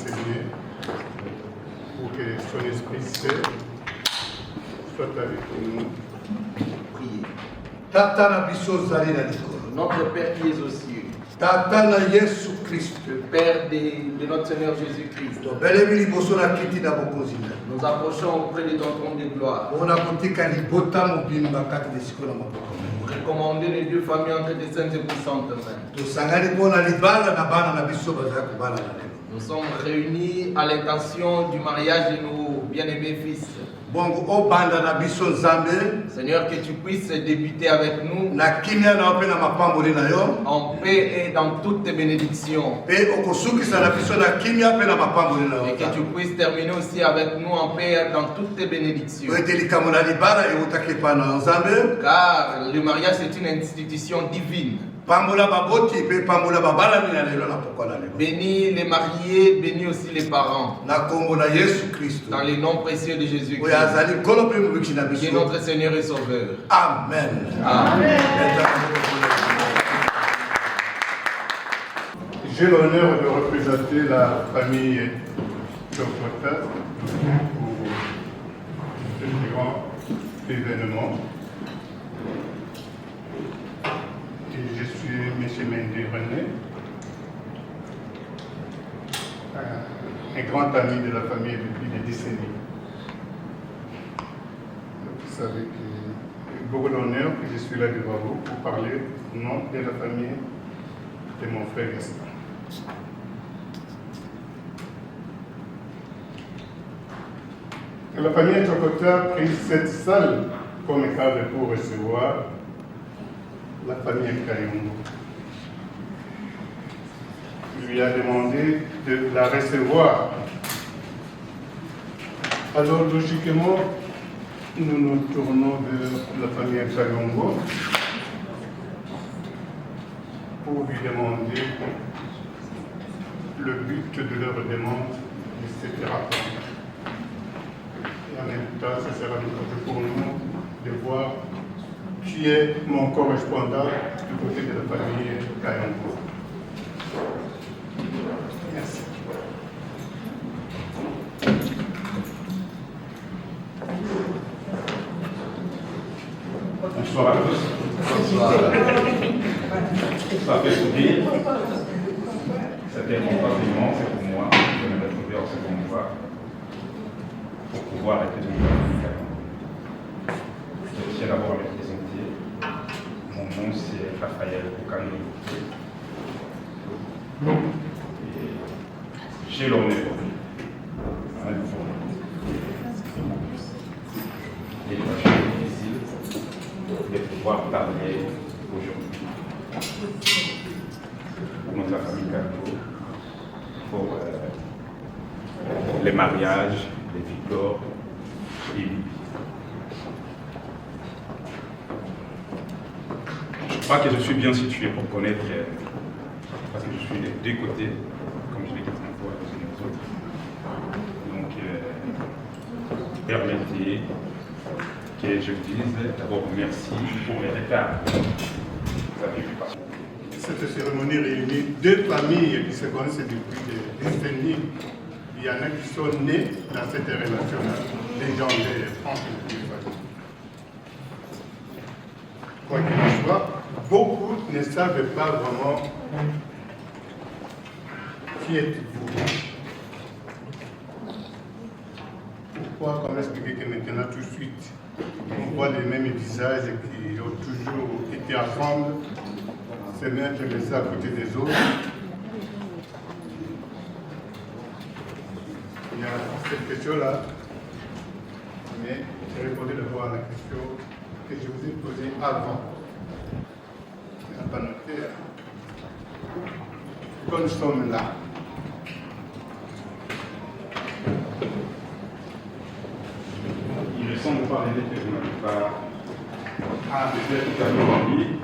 enseigner, pour que son Esprit Saint soit avec nous. Priez. Tata na biso zali na likolo. Notre Père qui es aux cieux, Tata na Yesu Kristo. le Père de notre Seigneur Jésus-Christ, Tobelemi liboso na kiti na bokonzi na. nous approchons auprès de ton trône de gloire. Mpona kotika libota mobimba kati na esika na maboko. Recommander les deux familles entre tes saintes et puissantes mains. Tosangani mpona libala na bana na biso bazali kobala na lelo. Nous sommes réunis à l'intention du mariage de nos bien-aimés fils. Bongo obanda na biso nzambe Seigneur, que tu puisses débuter avec nous na kimia na mpe na mapamboli na yo en paix et dans toutes tes bénédictions. mpe okosukisa na biso na kimia mpe na mapamboli na Et que yo tu puisses terminer aussi avec nous en paix et dans toutes tes bénédictions. po ete likambo na libala eutaki epai na nzambe Car le mariage c'est une institution divine. pambola baboti mpe pambola babalami na lelo na pokwa na lelo Bénis les mariés, bénis aussi les parents. na kombo na Yesu Kristo Dans les noms précieux de Jésus-Christ, oyo azali nkolo mpe mobikisi na qui est biso. notre Seigneur et Sauveur. Amen. Amen. J'ai l'honneur de représenter la famille Chokota pour ce grand événement. Et je suis M. Mendy René, un grand ami de la famille depuis des décennies. Donc, vous savez que c'est beaucoup d'honneur que je suis là devant vous pour parler au nom de la famille de mon frère Gaston. La famille Chokota a pris cette salle comme cadre pour recevoir la famille Kayongo. Lui a demandé de la recevoir. Alors logiquement, nous nous tournons vers la famille Kayongo pour lui demander le but de leur demande, etc. Et en même temps, ce sera l'occasion pour nous de voir qui est mon correspondant du côté de la famille Kayongo. Merci. Bonsoir à tous. Bonsoir. Ça fait sourire. C'était mon patrimoine, c'est pour moi de me retrouver en seconde fois pour pouvoir être de Je tiens d'abord à me présenter. Mon nom c'est Raphaël Okano. J'ai l'honneur et la chose difficile de pouvoir parler aujourd'hui pour notre famille Kano, pour les mariages, les victoires et lui. Je crois que je suis bien situé pour connaître, parce que je suis des deux côtés, comme je l'ai dit tantôt à les autres. Donc, permettez que je vous dise d'abord merci pour les retards. Vous avez vu passer. Cette cérémonie réunit deux familles qui se connaissent depuis des décennies. Il y en a qui sont nés dans cette relation légendaire entre les deux familles. Quoi qu'il en soit, beaucoup ne savent pas vraiment qui êtes-vous. Pourquoi, comme expliqué que maintenant tout de suite, on voit les mêmes visages qui ont toujours été ensemble, se mettre les uns à côté des autres. Il y a cette question-là, mais j'ai répondu d'abord à la question que je vous ai posée avant. Je n'ai pas noté. Quand nous sommes là, Il me semble pas que vous n'avez pas. Ah, peut-être tout à l'heure,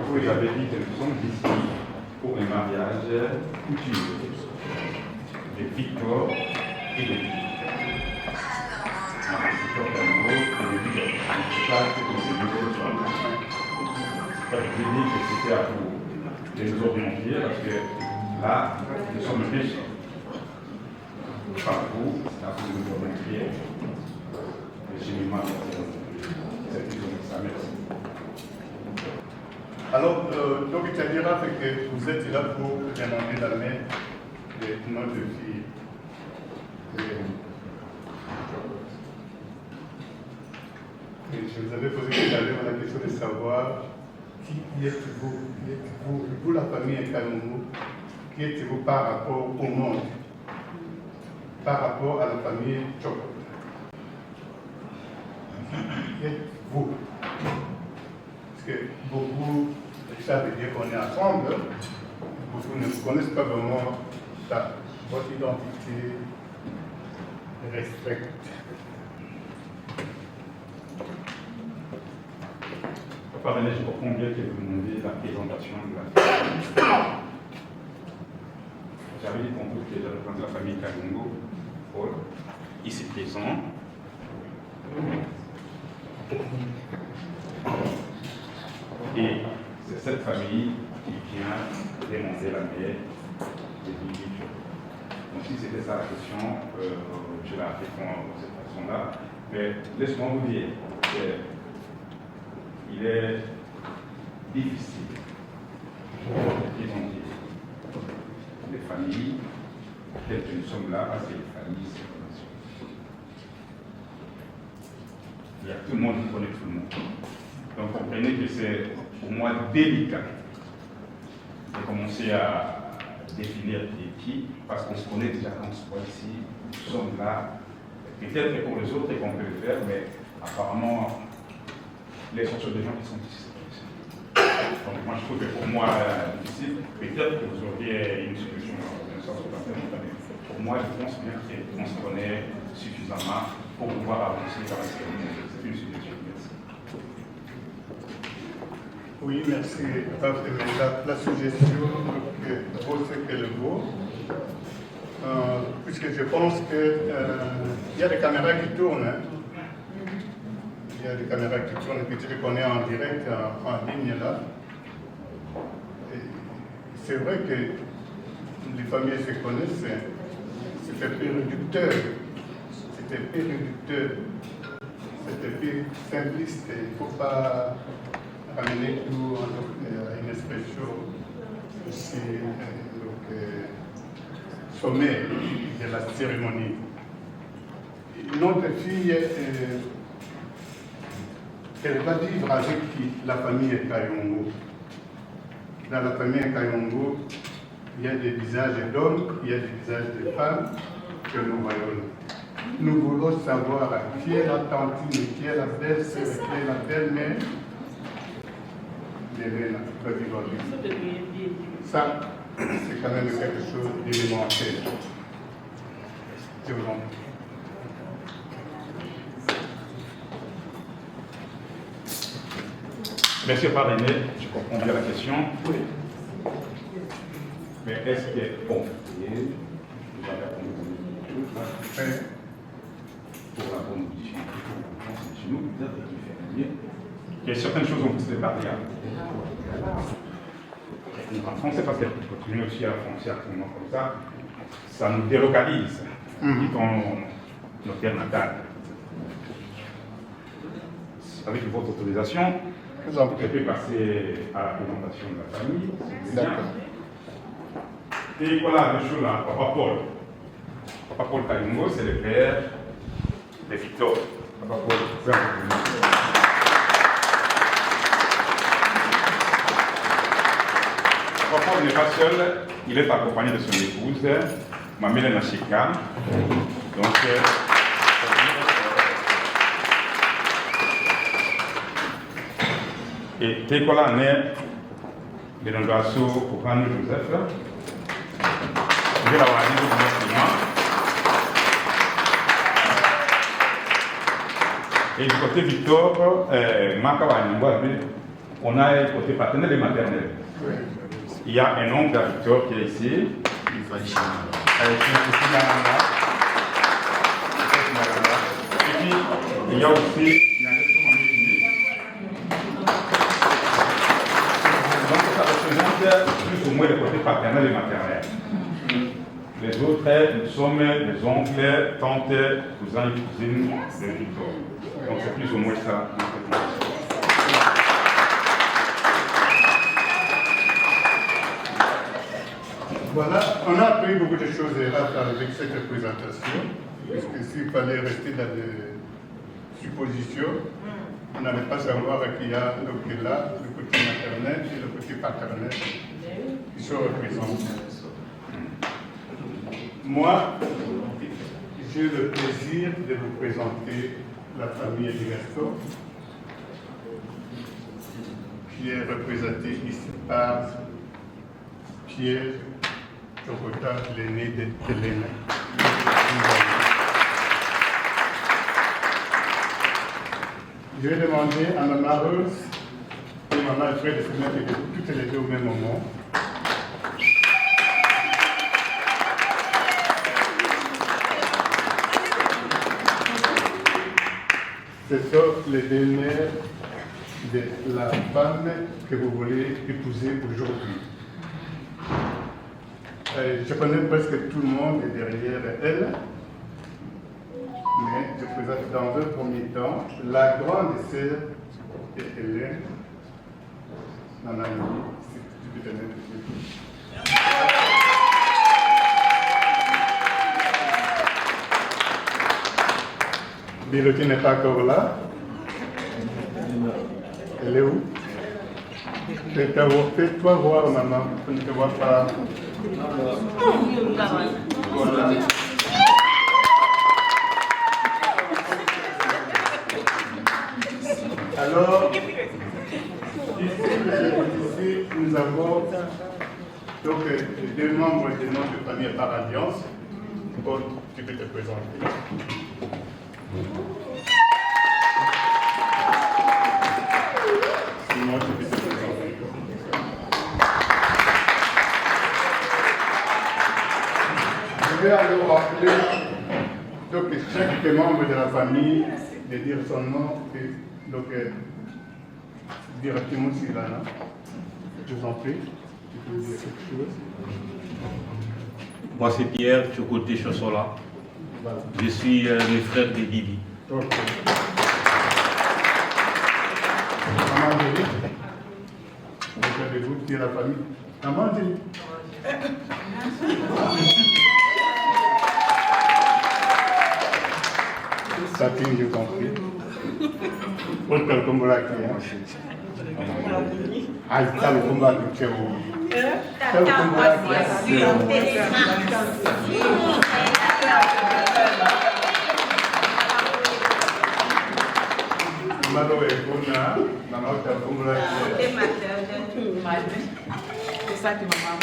vous avez dit que nous sommes ici pour un mariage coutumier de Victor et de Victor. Victor Kano et de Victor. Je dis que c'était à vous de nous orienter parce que là, nous sommes riches. par vous, c'est là que nous devons montrer le gémiment c'est toujours ça. Merci. Alors, donc, il te dira que vous êtes là pour demander la main de notre fille. Et je vous avais posé tout à l'heure la question de savoir qui êtes-vous, vous la famille Kalungu, qui êtes-vous par rapport au monde, par rapport à la famille Chok. Qui êtes-vous? Parce que beaucoup savent dire qu'on est ensemble, beaucoup ne connaissent pas vraiment votre identité respecte. Pardonnez, je comprends bien que vous demandez la présentation de la famille. J'avais dit tantôt que je représente la famille Kalungu, Paul, ici présent. Et c'est cette famille qui vient demander la mère de Bibi. Donc si c'était ça la question, je la réponds de cette façon-là. Mais laisse-moi vous dire, il est difficile de présenter les familles telles que nous sommes là, parce que les familles, c'est comme ça. Il y a tout le monde qui connaît tout le monde. Donc comprenez que c'est pour moi délicat de commencer à définir qui est qui, parce qu'on se connaît déjà quand on se voit ici, nous sommes là. Peut-être que pour les autres, qu'on peut le faire, mais apparemment, l'essentiel des gens qui sont ici, c'est pas ici. Donc moi je trouve que pour moi, difficile, peut-être que vous auriez une solution dans un sens mais pour moi, je pense bien qu'on se connaît suffisamment pour pouvoir avancer dans la cérémonie. C'est une solution. Merci. Oui, merci. La suggestion que vaut ce que le vaut, puisque je pense qu'il y a des caméras qui tournent. Hein. Il y a des caméras qui tournent, et puis tu qu'on est en direct, en ligne là. C'est vrai que les familles se connaissent, c'était plus réducteur. C'était plus réducteur. C'était plus simpliste. Il ne faut pas ramener tout à une expression aussi sommaire de la cérémonie. Notre fille, elle va vivre avec qui? La famille Kayongo. Dans la famille Kayongo, il y a des visages d'hommes, il y a des visages de femmes que nous voyons. Nous voulons savoir qui est la tantine, qui est la belle-sœur, qui est la belle-mère d'Hélène qui va vivre avec. Ça, c'est quand même quelque chose d'élémentaire. Je vous en prie. Merci, pardonnez, je comprends bien la question. Oui. Mais est-ce qu'il est bon? Vous avez répondu pour la bonne modification. C'est chez nous, peut-être qu'il fait bien. Il y a certaines choses on peut se débattre. En français, parce qu'elle continue aussi à foncer actuellement comme ça nous délocalise, dit-on notre terre natale. Avec votre autorisation, je peux passer à la présentation de la famille. D'accord. Et voilà, le jour là, Papa Paul. Papa Paul Kalungu, c'est le père de Victor. Papa Paul, c'est un peu. Papa Paul n'est pas seul, il est accompagné de son épouse, Mamela Nashika. Donc, et Tekola né de Nondoasso Okano Joseph. Je vais l'avoir dit au et du côté Victor, on a le côté paternel et maternel. Il y a un oncle à Victor qui est ici. Et puis, il y a aussi donc ça représente plus ou moins le côté paternel et maternel. Les autres, nous sommes les oncles, tantes, cousins et cousines de Victor. Donc c'est plus ou moins ça. Voilà, on a appris beaucoup de choses avec cette présentation, puisque s'il fallait rester dans des suppositions, on n'allait pas savoir qu'il y a donc là le côté maternel et le côté paternel qui sont représentés. Moi, j'ai le plaisir de vous présenter la famille de Gaston, qui est représentée ici par Pierre Chokota, l'aîné de Hélène. Je vais demander à Maman Rose et Maman Alfred de se mettre toutes les deux au même moment. Ce sont les deux mères de la femme que vous voulez épouser aujourd'hui. Je connais presque tout le monde derrière elle, mais je présente dans un premier temps la grande sœur de Hélène, Nana Yoni, si tu peux tenir un petit peu. Bilotti n'est pas encore là. Elle est où? Fais-toi voir, maman. Je ne te vois pas. Voilà. Alors, ici, nous avons donc les deux membres de notre famille par alliance. Bon, tu peux te présenter. Simon, tu peux te présenter. Je vais alors rappeler donc, chaque membre de la famille de dire son nom et donc directement s'il est là. Je vous en prie, tu peux dire quelque chose. Moi c'est Pierre Chokoté Chossola. Voilà. Je suis le frère de Bibi. Ok. Maman Angélique, vous qui est la famille. Maman Angélique. Satine, je t'en prie. Autre le combat qui est. Ah, c'est le combat qui est. C'est le combat qui est. Malo et Bona, maman, tu as le combat qui est. C'est ça qui m'a marre.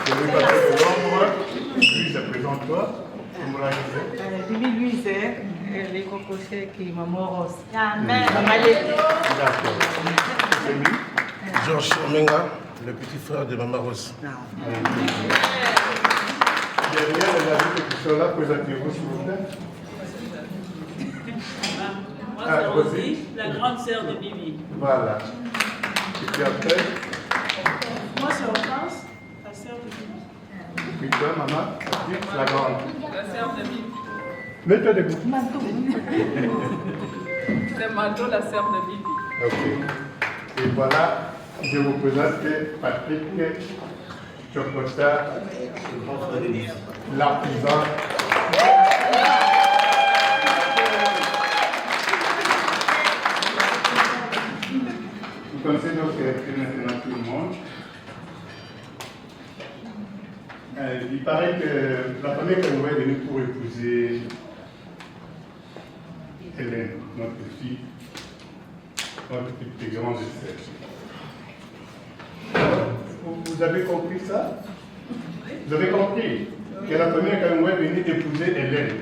Je vais passer le nombre. Lui, ça présente toi. Bibi, lui, c'est les cocochets qui m'a mort. Amen. D'accord. C'est lui. Georges Omenga, le petit frère de Maman Rose. Derrière les amis qui sont là, présentez-vous s'il vous plaît. Moi, c'est Rosie, la grande sœur de Bibi. Voilà. Et puis après, Moi, c'est Hortense, la sœur de Bibi. et puis toi, maman, la grande. La sœur de Bibi. Mets-toi debout. C'est Mado, la sœur de Bibi. Ok. Et voilà, je vous présente Patrick Chokota, l'artisan. Vous connaissez donc maintenant tout le monde. Il paraît que la famille Kanoué est venue pour épouser Hélène, notre fille, notre petite grande sœur. Vous avez compris ça? Vous avez compris que la famille Kanoué est venue épouser Hélène.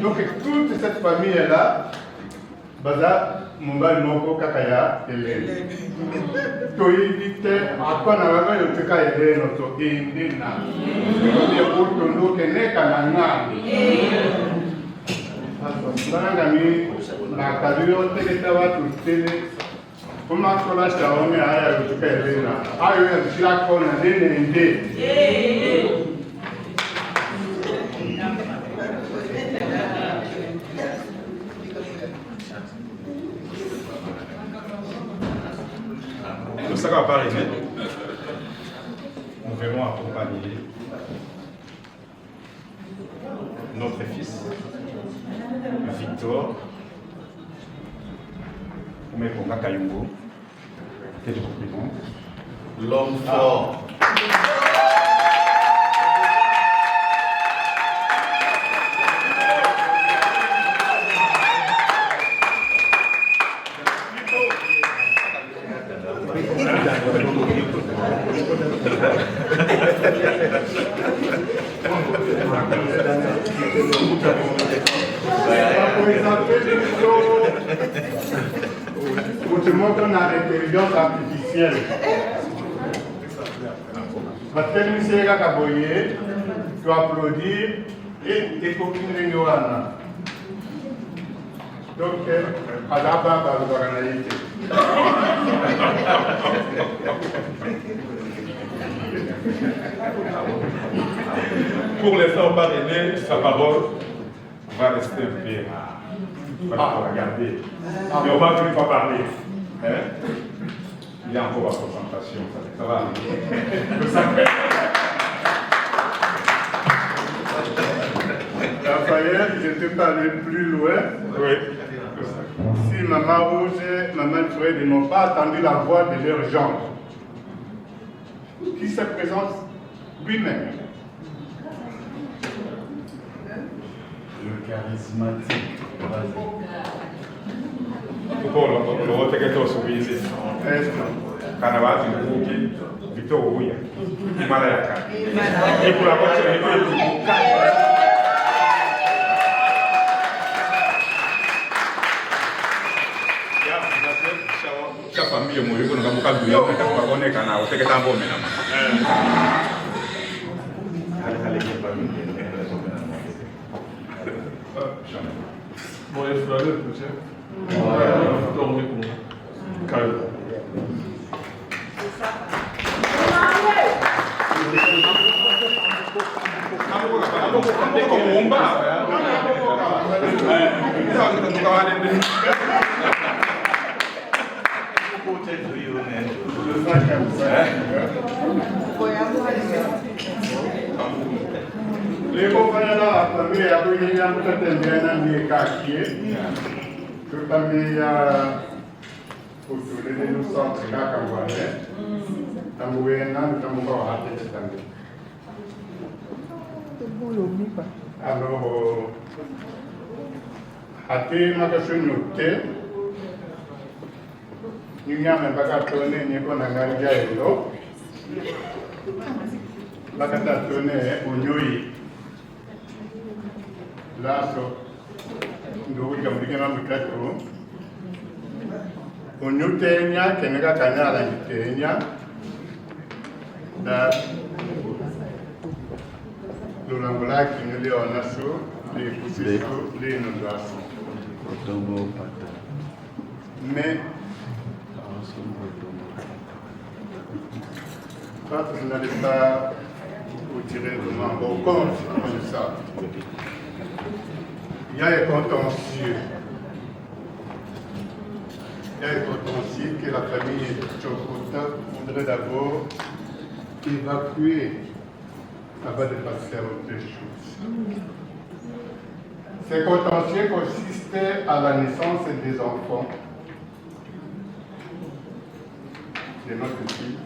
Donc toute cette famille est là. Baza Mumbai Moko Kakaya Hélène. Toyibite akona waga yoteka Hélène to indina. Ndio kuto ndo keneka na ngani. Sasa ngami na kadiri yote kitawa tutele Comment cela se a mis à la Périna? Ah, oui, je la connais. Le sera parrainé. Nous verrons accompagner notre fils, Victor, pour mettre au Kayungo, que je représente. L'homme fort. Pour te montrer l'intelligence artificielle. Parce que nous sommes à Kaboye, tu applaudir et tes copines de Yohana. Donc, à la barre par l'organalité. Pour les frères parrainés, sa parole va rester un peu rare. Il va regarder. Mais on va plus pas parler. Hein? Il y a encore la concentration. Ça va aller. Raphaël, je te parlais plus loin. Oui. Si Maman Rouge, Maman Fred n'ont pas attendu la voix de leur gendre, qui se présente lui-même. Le charismatique. Le reteketto subisi. Kana watu mkuki Victor Ouya. Imara yaka. Et pour la prochaine cha famille mo yuko ngamuka duya kwa kuoneka na uteketa ngome na mama. Bon, les frères, peut-être. Dormez pour moi. Calme. Les compagnies là, la famille a pris un peu de bien de quartier. Que la famille a autour de nous centres Kakawale. Tamouena, nous sommes encore à cette année. Alors, à tes magasin noté, nous n'avons pas qu'à tourner ni qu'on a gagné l'eau. La catastrophe au Nui. Là, nous avons dit que nous avons au New Kenya, Kenya, Canada, Kenya. Nous avons là qui nous les on a chaud, les poussées chaud, les inondations. Mais, quand vous n'allez pas vous tirer vraiment au compte de ça, il y a un contentieux. Il y a un contentieux que la famille Chokota voudrait d'abord évacuer avant de passer à autre chose. Ce contentieux consistait à la naissance des enfants de notre fille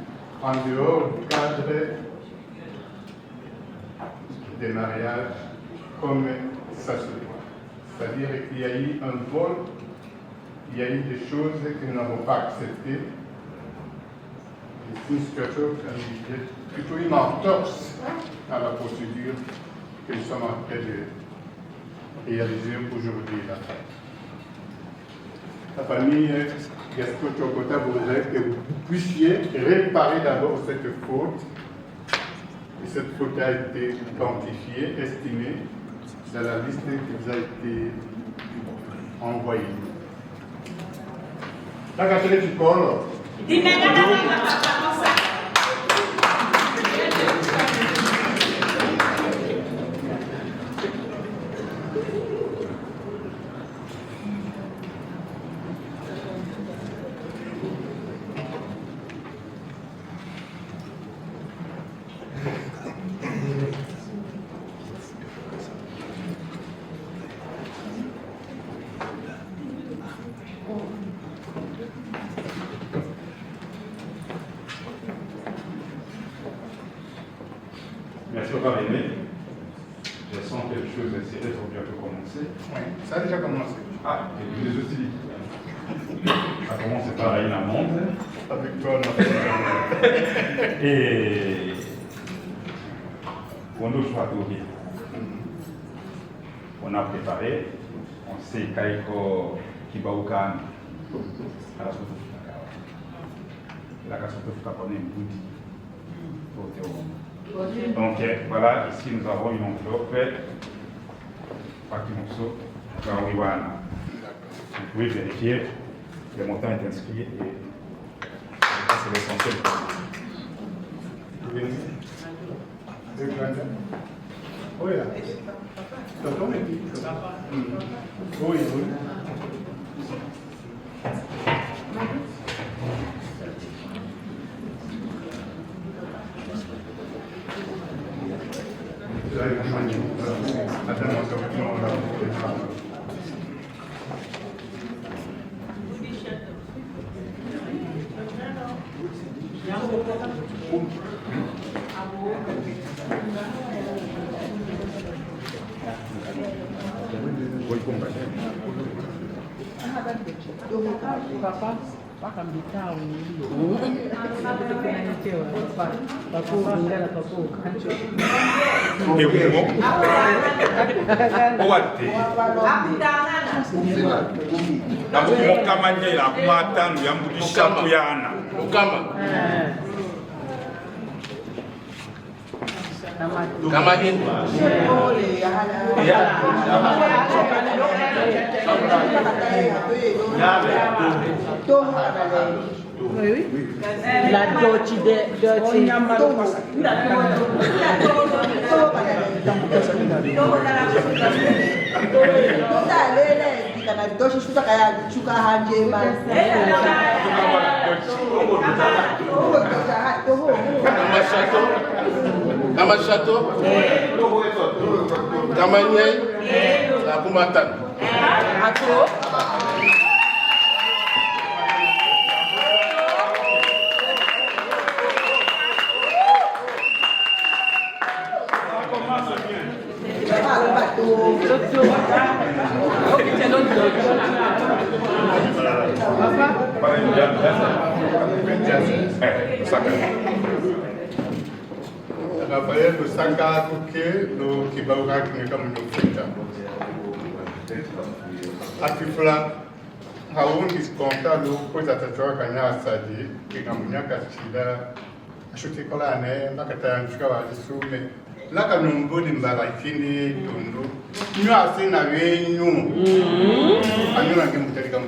en dehors du cadre des mariages comme ça se doit. C'est-à-dire qu'il y a eu un vol, il y a eu des choses que nous n'avons pas acceptées. C'est une situation plutôt une entorse à la procédure que nous sommes en train de réaliser aujourd'hui. La famille Gaston Chokota voudrait que vous puissiez réparer d'abord cette faute. Et cette faute a été quantifiée, estimée dans la liste qui vous a été envoyée. La catene du colo. Merci d'avoir aimé. Je sens quelque chose de sérieux pour bientôt commencer. Oui, ça a déjà commencé. Ah, et puis les hostilités. Ça commence par une amende. Avec toi, on a Et pour nous, on a préparé, on sait Kaiko Kibaukan à la Soto Fukakawa. La Soto Fukakawa est un boudi. Donc voilà, ici nous avons une enveloppe par Kimoso, Kawiwana. Vous pouvez vérifier, le montant est inscrit et c'est l'essentiel. Oh là. Tonton est qui? Oui, oui. Papa, papa mbitao ni Kama hindu. Oui. La doci de doci. Kama château, kama nyei, la kumatan. Rafael Lusaka Kuke, no Kibauka Kimeka Munofita. Akifla, Haun is Contalo, Posa Tatoka Sadi, Kikamunyaka Chida, Ashutikola, Nakatan Shkawa, Sume, Lakanumbu in Barakini, Tundu. You are saying a way new. I know I can take them.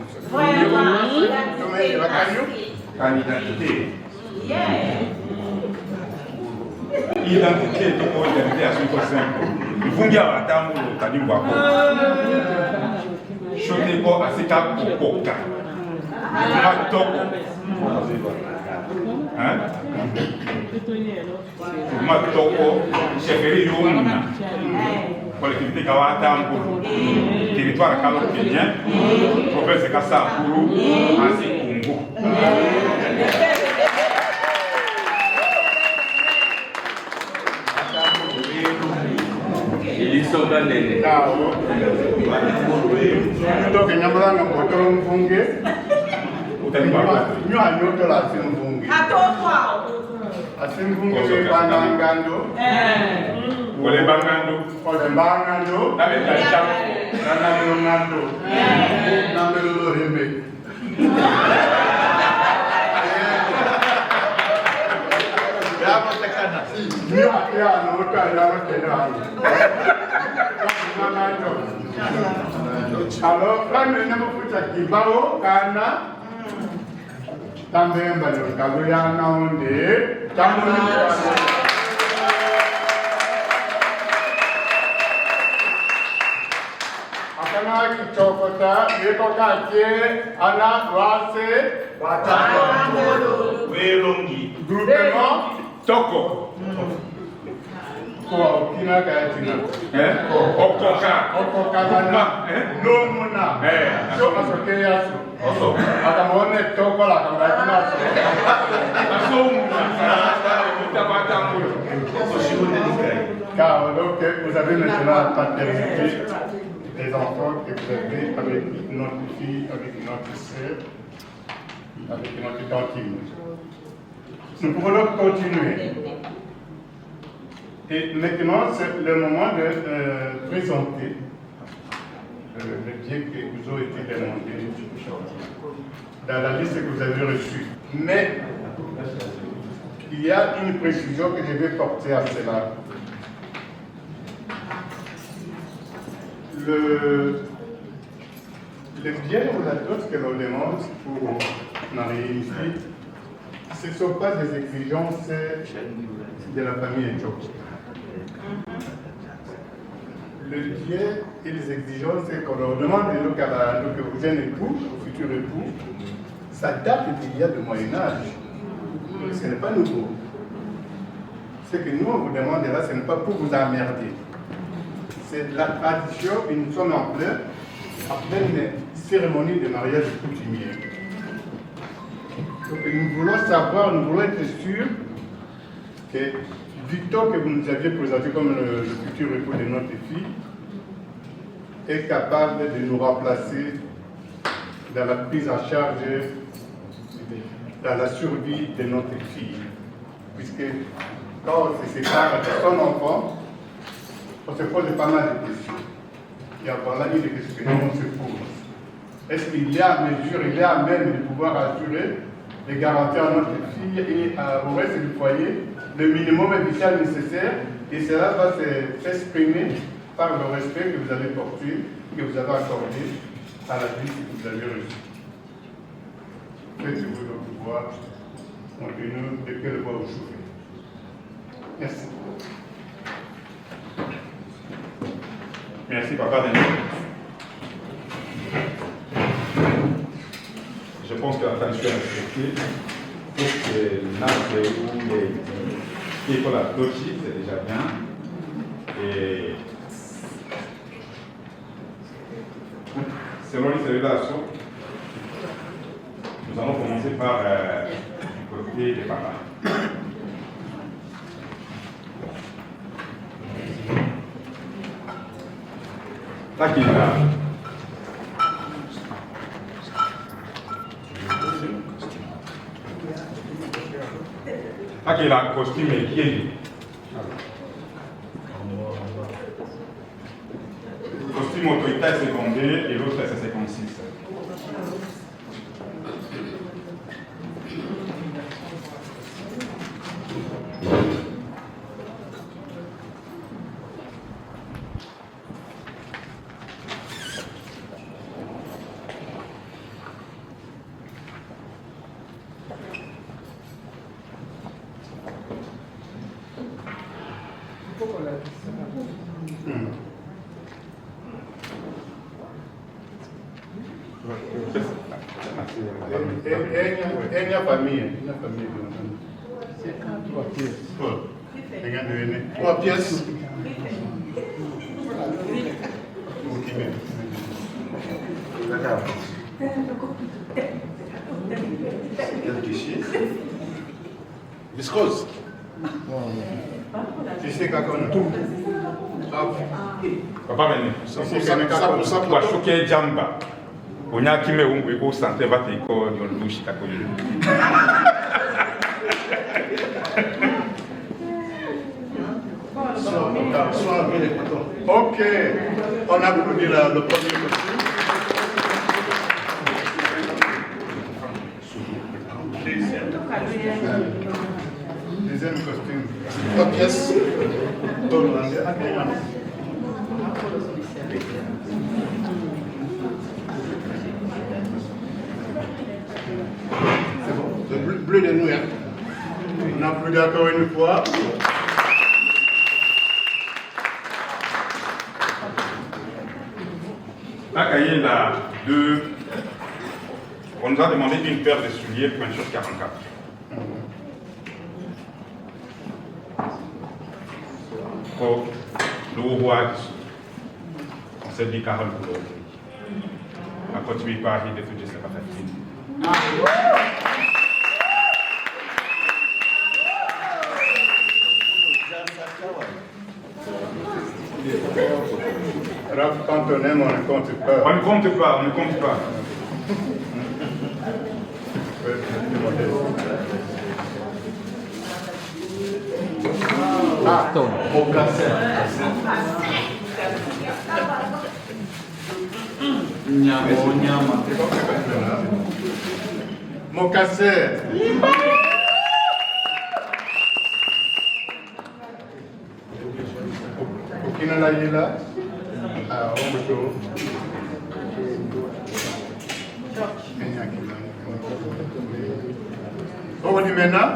Identité de identité à son simple. Vungia watamu tanimu wako. Shote ko asika kukoka. Matoko. Hein? Matoko, chefferie yomuna. Collectivité kawatambu. Territoire kalo Kenya. Province Kasapuru. Asi Kungu. Donc, il y a un bouton fungue. Nous avons la fungue. La fungue, c'est Bangando. Ole Bangando. Ole Bangando. Nanando. Nanando Heme. Alors, là, nous avons fait Kibao, Kana, Tambemba no Kaguyana onde. Akana kichokota, yeko kake, ana wase, groupement, Toko. kwa okina kayatina. Okoka. Okokagana, nomuna, so asoke yasu. Akamone toko la kambatina so. Car donc vous avez maintenant la paternité des enfants que vous avez avec notre fille, avec notre soeur, avec notre tantine. Nous pouvons donc continuer. Et maintenant, c'est le moment de présenter le bien qui vous a été demandé dans la liste que vous avez reçue. Mais il y a une précision que je vais porter à cela. Le bien ou la dot que l'on demande pour marier ici, ce ne sont pas des exigences de la famille éthiopie. Le bien et les exigences qu'on leur demande de nos jeunes époux, au futur époux, ça date d'il y a le Moyen-Âge. Ce n'est pas nouveau. Ce que nous on vous demande là, ce n'est pas pour vous emmerder. C'est la tradition et nous sommes en pleine cérémonie de mariage coutumier. Donc nous voulons savoir, nous voulons être sûrs que Victor, que vous nous aviez présenté comme le futur époux de notre fille, est capable de nous remplacer dans la prise en charge, dans la survie de notre fille. Puisque quand on se sépare de son enfant, on se pose pas mal de questions. Et voilà une question que nous on se pose. Est-ce qu'il y a à mesure, il est à même de pouvoir assurer, de garantir à notre fille et au reste du foyer le minimum vital nécessaire, et cela va s'exprimer par le respect que vous avez porté, que vous avez accordé à la vie que vous avez reçue. Faites-vous le pouvoir, continuez de que le bois vous chauffe. Merci. Merci, Papa Denis. Je pense que l'attention est respectée pour que l'âge où il faut la logique, c'est déjà bien. Et selon les révélations, nous allons commencer par du côté des papas. Là qu'il a. Là qu'il a un costume et qui est lui. Costume autoritaire secondaire et l'autre c'est 56. E minha família. Uma pièce. Viscose. Esse cacona. Papa Beni, kwa choquer jamba. On a qui me ou ko santé va te ko yon louche ta ko yon. Ok, on a applaudi le premier costume. Deuxième costume. Uma pièce. C'est bon. plus de nous. Hein. On applaudit encore une fois. La cahier là, on nous a demandé une paire de souliers pointure 44. Pour le roi, on s'est dit Carole Boulot. On continue par arriver de fêter, c'est pas facile. Alors, quand on aime, on ne compte pas. On ne compte pas, on ne compte pas. Mocassin. Okina la yela. Ah, on me dit. On dit maintenant.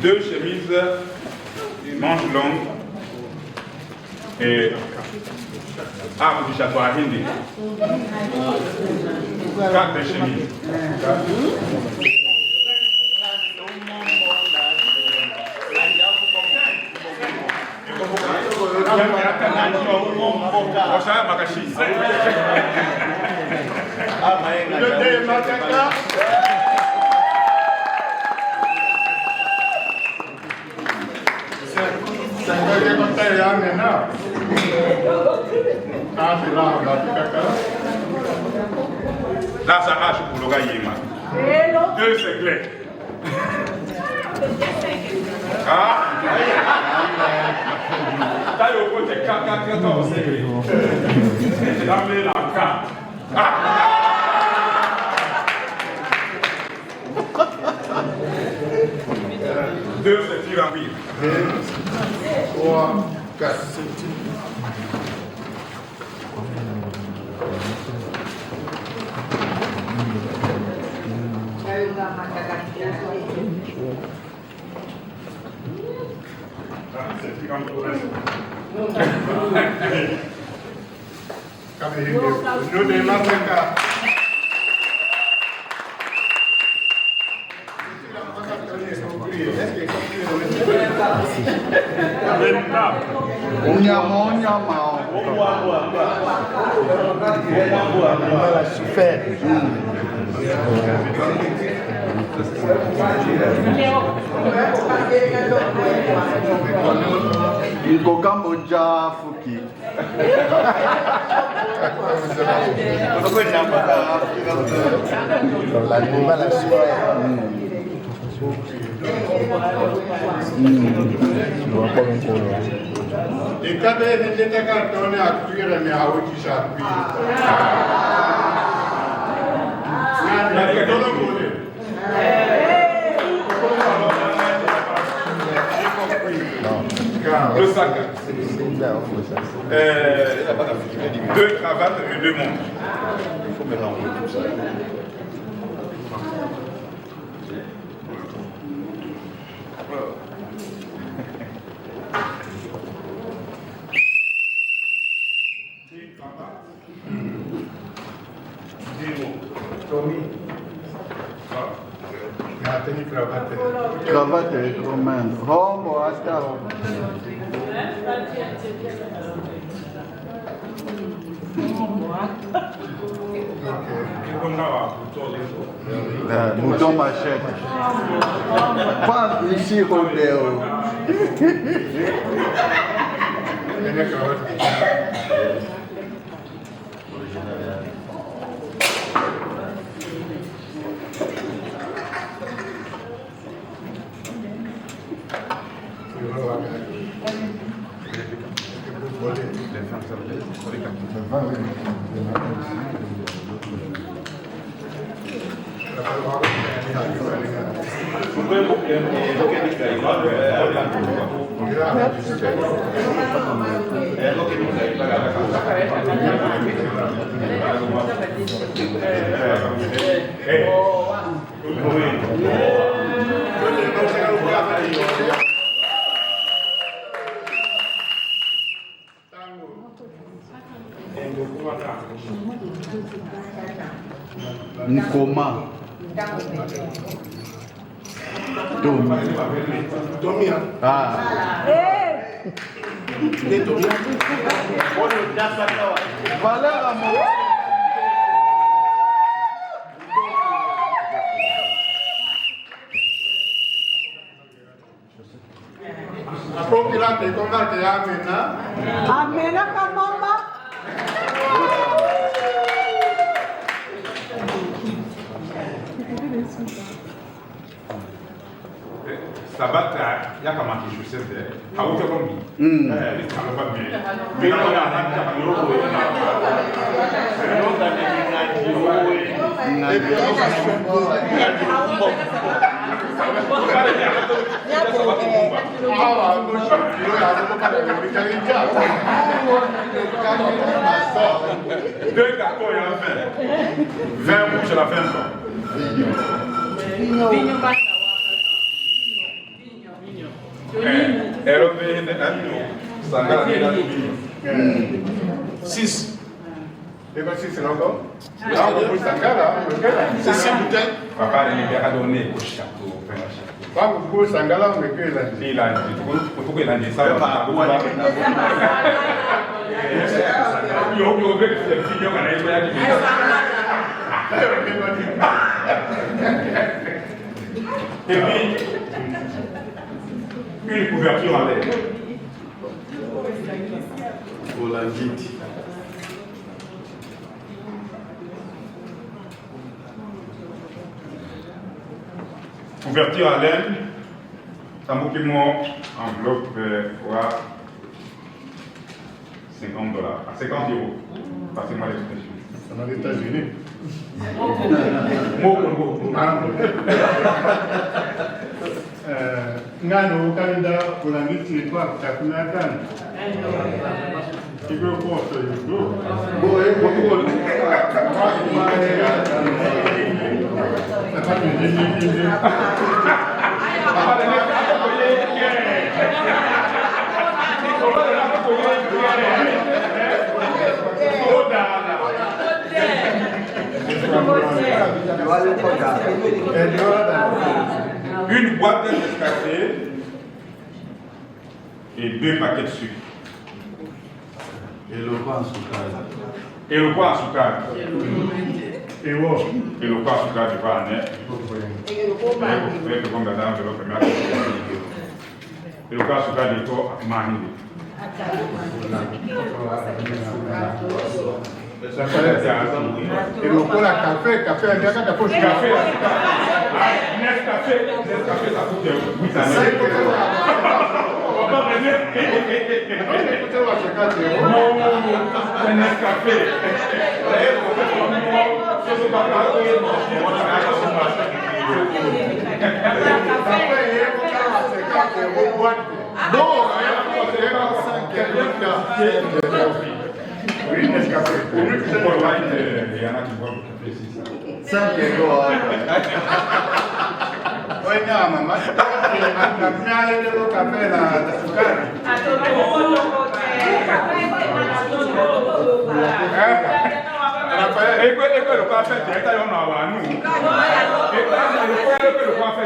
Deux chemises, manches longues et arbre du château à Hindi. 4 chemises. Là, ça hache pour le gars Yéma. 2 c'est clair. Ah! T'as le côté 4-4-14. C'est l'armée là, 4. Ah! 2 c'est tir en pile. 3, 4. Nous demandons qu'à Ngogamboja Fuki. et quand il était cartonné à cuire, mais à haut chapitre. Le sac. 2 cravates et 2 montres. Il faut mélanger tout ça. Cravate et romaine. Homo hasta. Mouton machette. Pas ici, Rodéo. La Nkoma. Tomia. Ah. Valeur à mon. Apokila te konga te amena. Amena kamama. Sabata, il y a comment je sais, à haute combi. Les travaux pas bien. Mais là, on a un deux cartons et la fin. 20 rouges à la fin. Six. Et voici, c'est l'encore. Là, on peut Sangala. C'est 6 bouteilles. Papa, il a donné au château. Pas beaucoup Sangala, mais que la dit. Il a dit, il faut qu'il a dit ça. Et puis, une couverture en l'air. Pour la guide. Couverture à laine, Tamboukimo, enveloppe quoi 50 $, à 50 €. Passez-moi l'expression. Dans les États-Unis. Mot pour mot. Ngano candidat pour la mise sur les toits, ça peut m'attendre. Il veut voir ce jour. Une boîte de Nescafé et 2 paquets de sucre. Et le pain sucré. Et le poids en sucre. Et wow. Et le poids en sucre du pain net. Et le comme madame de l'autre première. Et le poids en sucre du corps marine. Et le cola café, café, il y a qu'à café. Café, Nescafé, ça coûte 8 années. On va venir. Un Nescafé. Oui, Nescafé. Il y en a qui boivent le café, c'est ça. 5 €. Oui, non, maman. La mienne est le café, la sukari. Et quoi le café, tu es allé en avoir nous. Et quoi le café?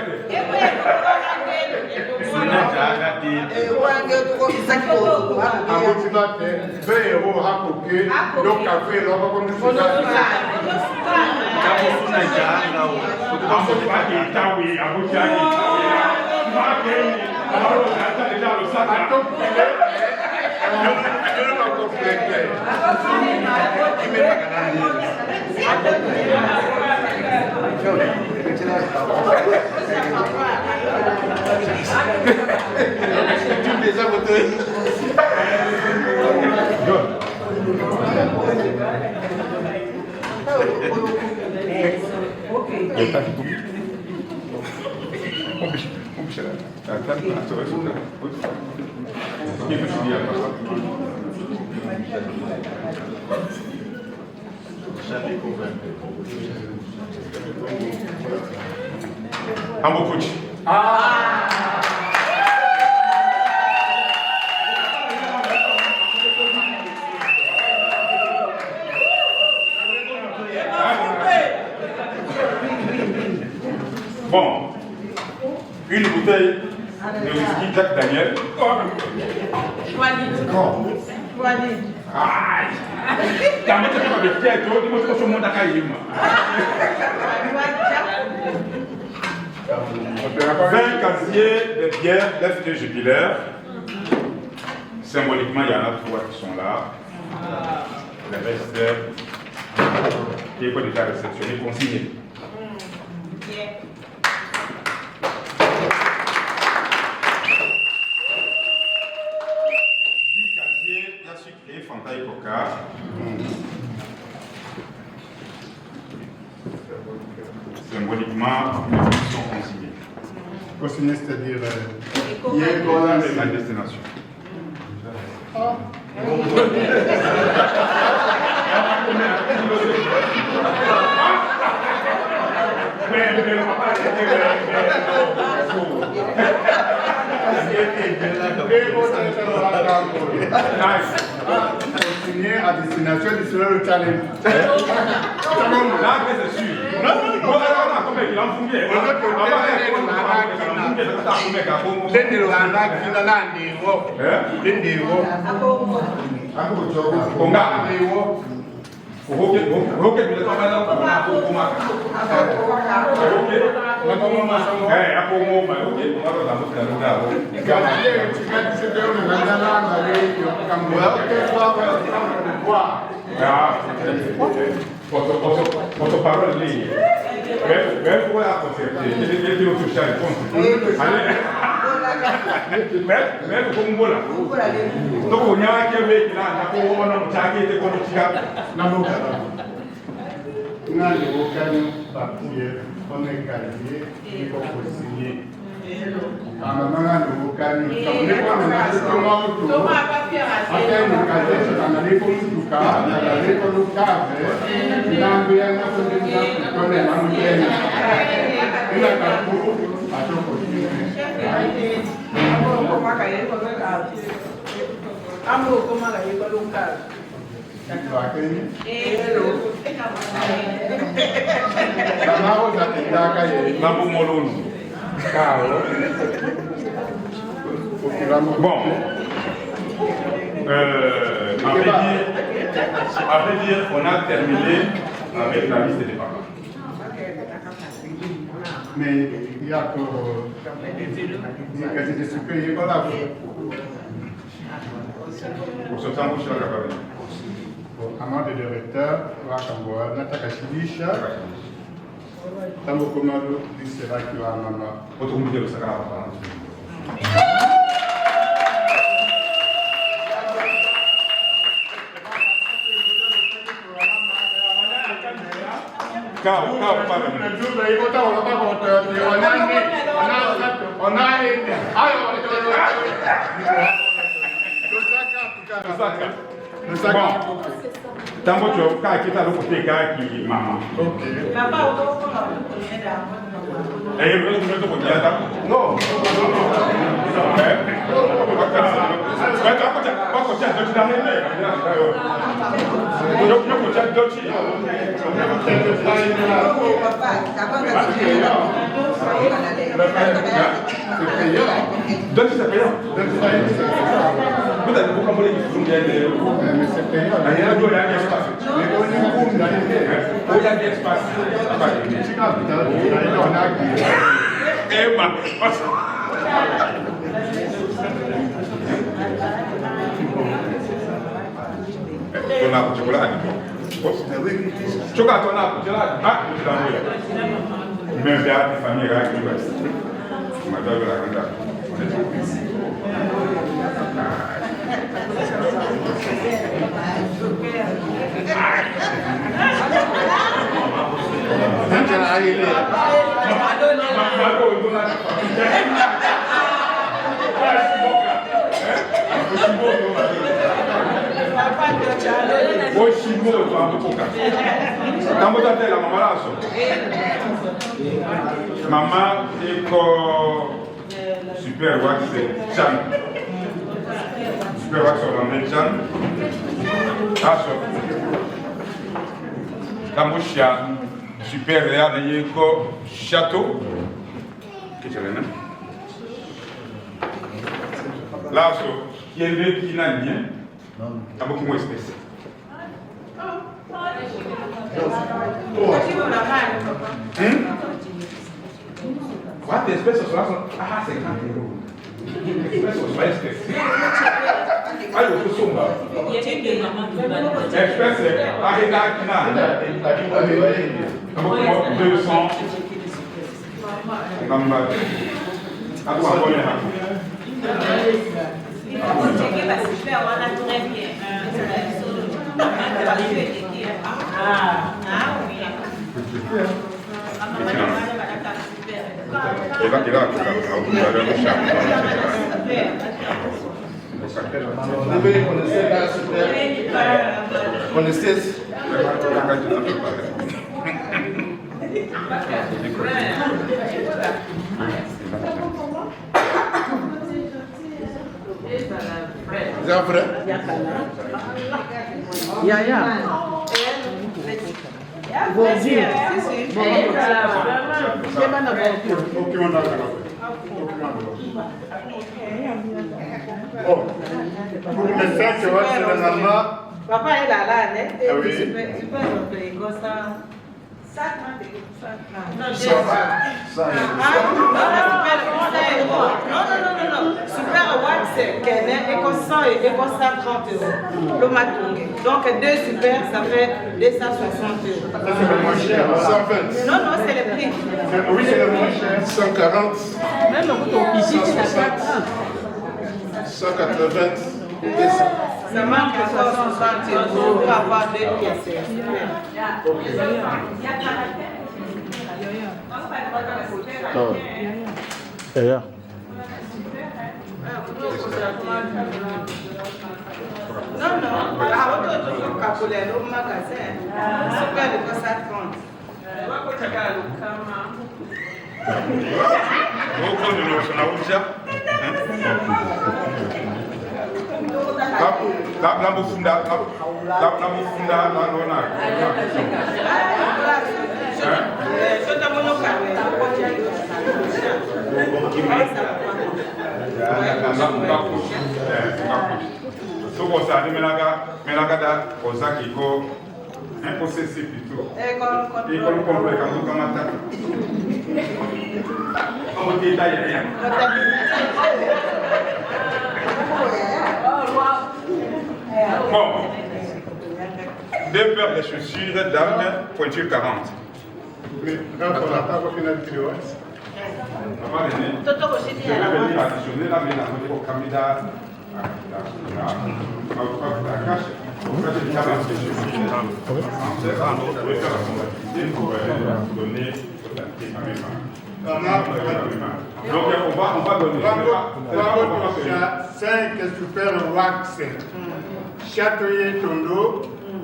Abotibate, 20 € à côté, le café, là, comme nous faisons. Okay. Bon, une bouteille de whisky Jack Daniel. Kamu tu cuma bicara tu, dia mesti semua dah kaya mah. 20 casiers de bière d'FD Jubilaire. Symboliquement, il y en a 3 qui sont là. Le reste qui est déjà réceptionné, consigné. Fanta et Coca. Symboliquement, ils sont consignés. Consigné, c'est-à-dire. Il y a la destination. Consigné à destination du le challenge. Là, c'est sûr. Non, il en fout bien. Porte-parole lì, per voi la concerti, ti lo susciare il conto. Per come vuole. Dopo neanche vedi là, come non c'è che conosci. Non devo partire con il quartier e con consigné. Non devo Bon, à vrai dire, on a terminé avec la liste des parents. Mais il y a que c'était super, il y a là. Pour ce temps, je suis là. Amant de directeur, Rakamboa, Natakashilisha, Tambo Komado, Lissera Kiwamama. Votre comité de Sakara. Tambo cho ka kita lo kote ka ki mama. Okay. Papa o to ko la ko ni da. Eh, yo no to ko ya ta. No. Tornato cioccolato. Cioccolato tornato, gelato. Ah, ci danno io. Mi piace famiglia anche questo. Ma dove la guardate? Non ce l'hai lì. Ma Oshimo twamukoka. Tambotatela mama laso. Mama eko super wax Chan. Super wax Orlando Chan. Aso. Tamboshia super real eko château. Kichelena. Laso kiende kinanye. Tamboki mo espèce. Quante espèces sono? Ah, 50 euro. Espèces sono espèces. Allora, tu somma. Espèces, arriva a Kina. 200. Attends, on va aller. Pour le message, c'est vrai que la maman. Papa est là, là, Ah oui. super, ça. Non, super wax, qu'elle est 100 et 130 euros. Le matungue. Donc 2 super, ça fait 260 euros. Ça, c'est le moins cher, 120. Non, c'est le prix. Oui, c'est le moins cher. 140. Même le bouton ici, tu n'as pas 180. ça manque 160 euros pour avoir 2 pièces. Non, au magasin, super de 130. impossessible plutôt. Et qu'on comprenne quand on commence à on détaille rien. Bon. 2 paires de chaussures, dame, pointure 40. Mais quand on n'a pas refait notre vidéo, On va venir. Je vais venir additionner là, mais la moitié au candidat. Donc on va donner. 5 super wax. Châteauyer Tondo,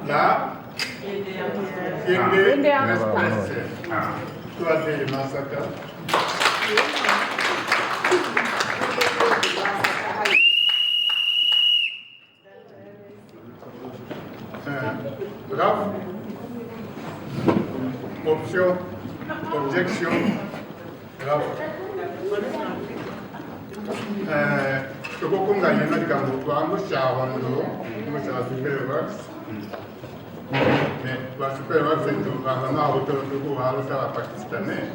là. Yende Espèce. 3 éléments chacun. Bravo. Option, objection. Bravo. Je crois qu'on gagne un gambo pour un charando, moi c'est la super wax. Mais la super wax c'est vraiment à hauteur de vous, alors ça va pakistanais.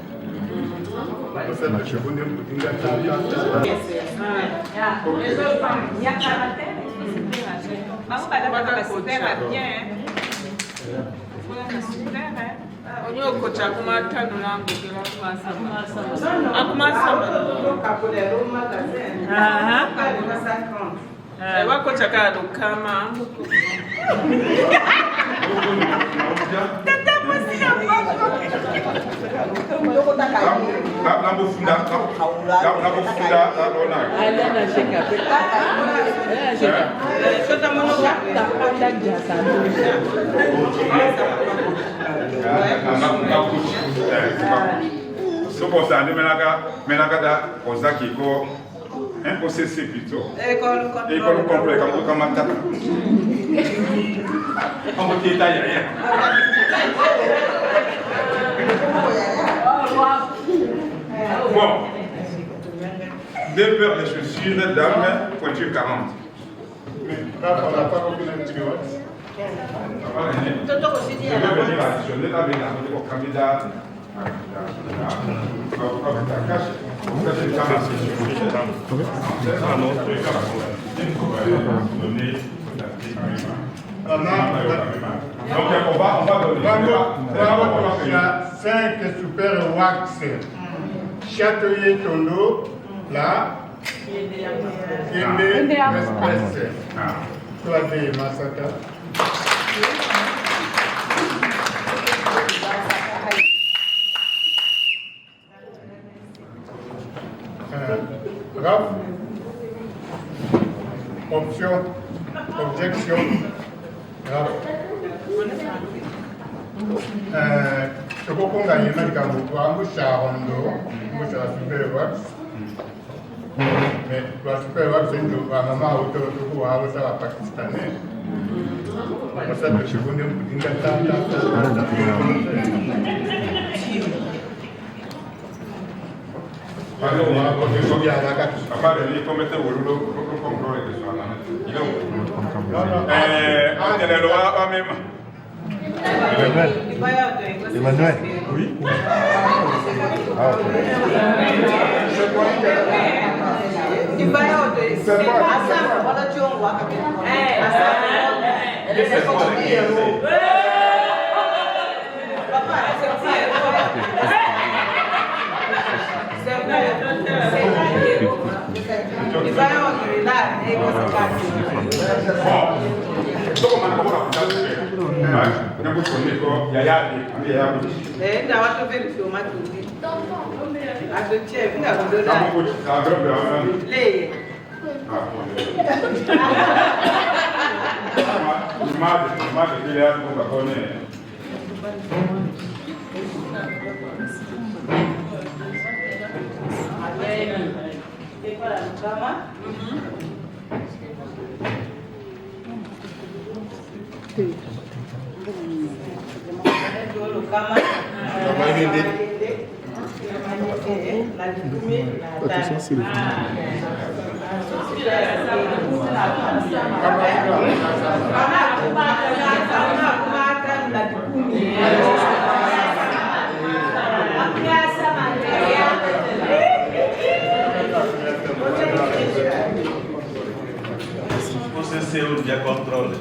C'est le cheveu de Poutine. un processus plutôt. École complète, comme un tap. On peut dire rien. Bon. Deux paires de chaussures, dame, pointure 40. Mais là, on n'a pas aucune antidote. Je vais venir additionner là, mais au candidat. Donc on va donner. Il y a 5 super wax. Châtelier Tondo, là. Yende Express. Clavé Massaka. Raf. Option. Objection. Raf. Je comprends que les gens qui ont super wax. Mais la super wax, c'est une maman autour de vous, à la pakistanais. Pour ça, je vous dis que Emmanuel. Oui. Ah, ok. Você o dia controle.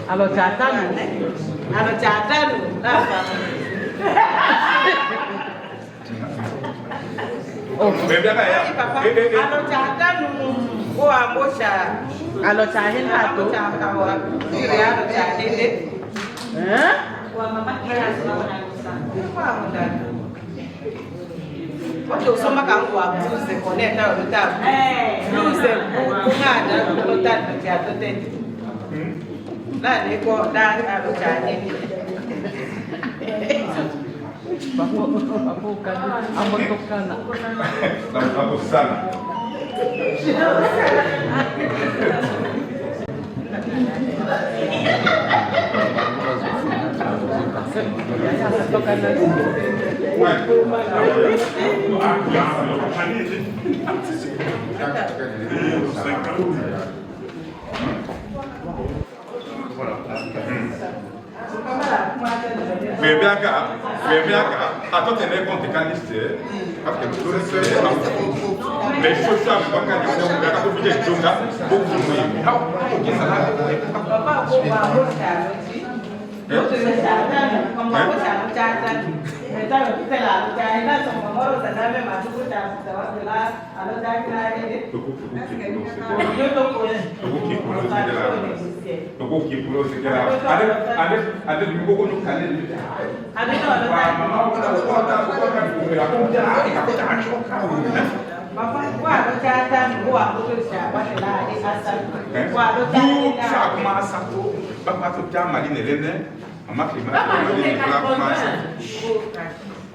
Alors j'attends. Alors j'attends. Alors j'attends. Alors Quando somma kangu wa bluze connecta o tabu. Bluze kungada o tabu ya totete. La ne ko da alo cha ni. Attends, tu es compte caniste. Mais je suis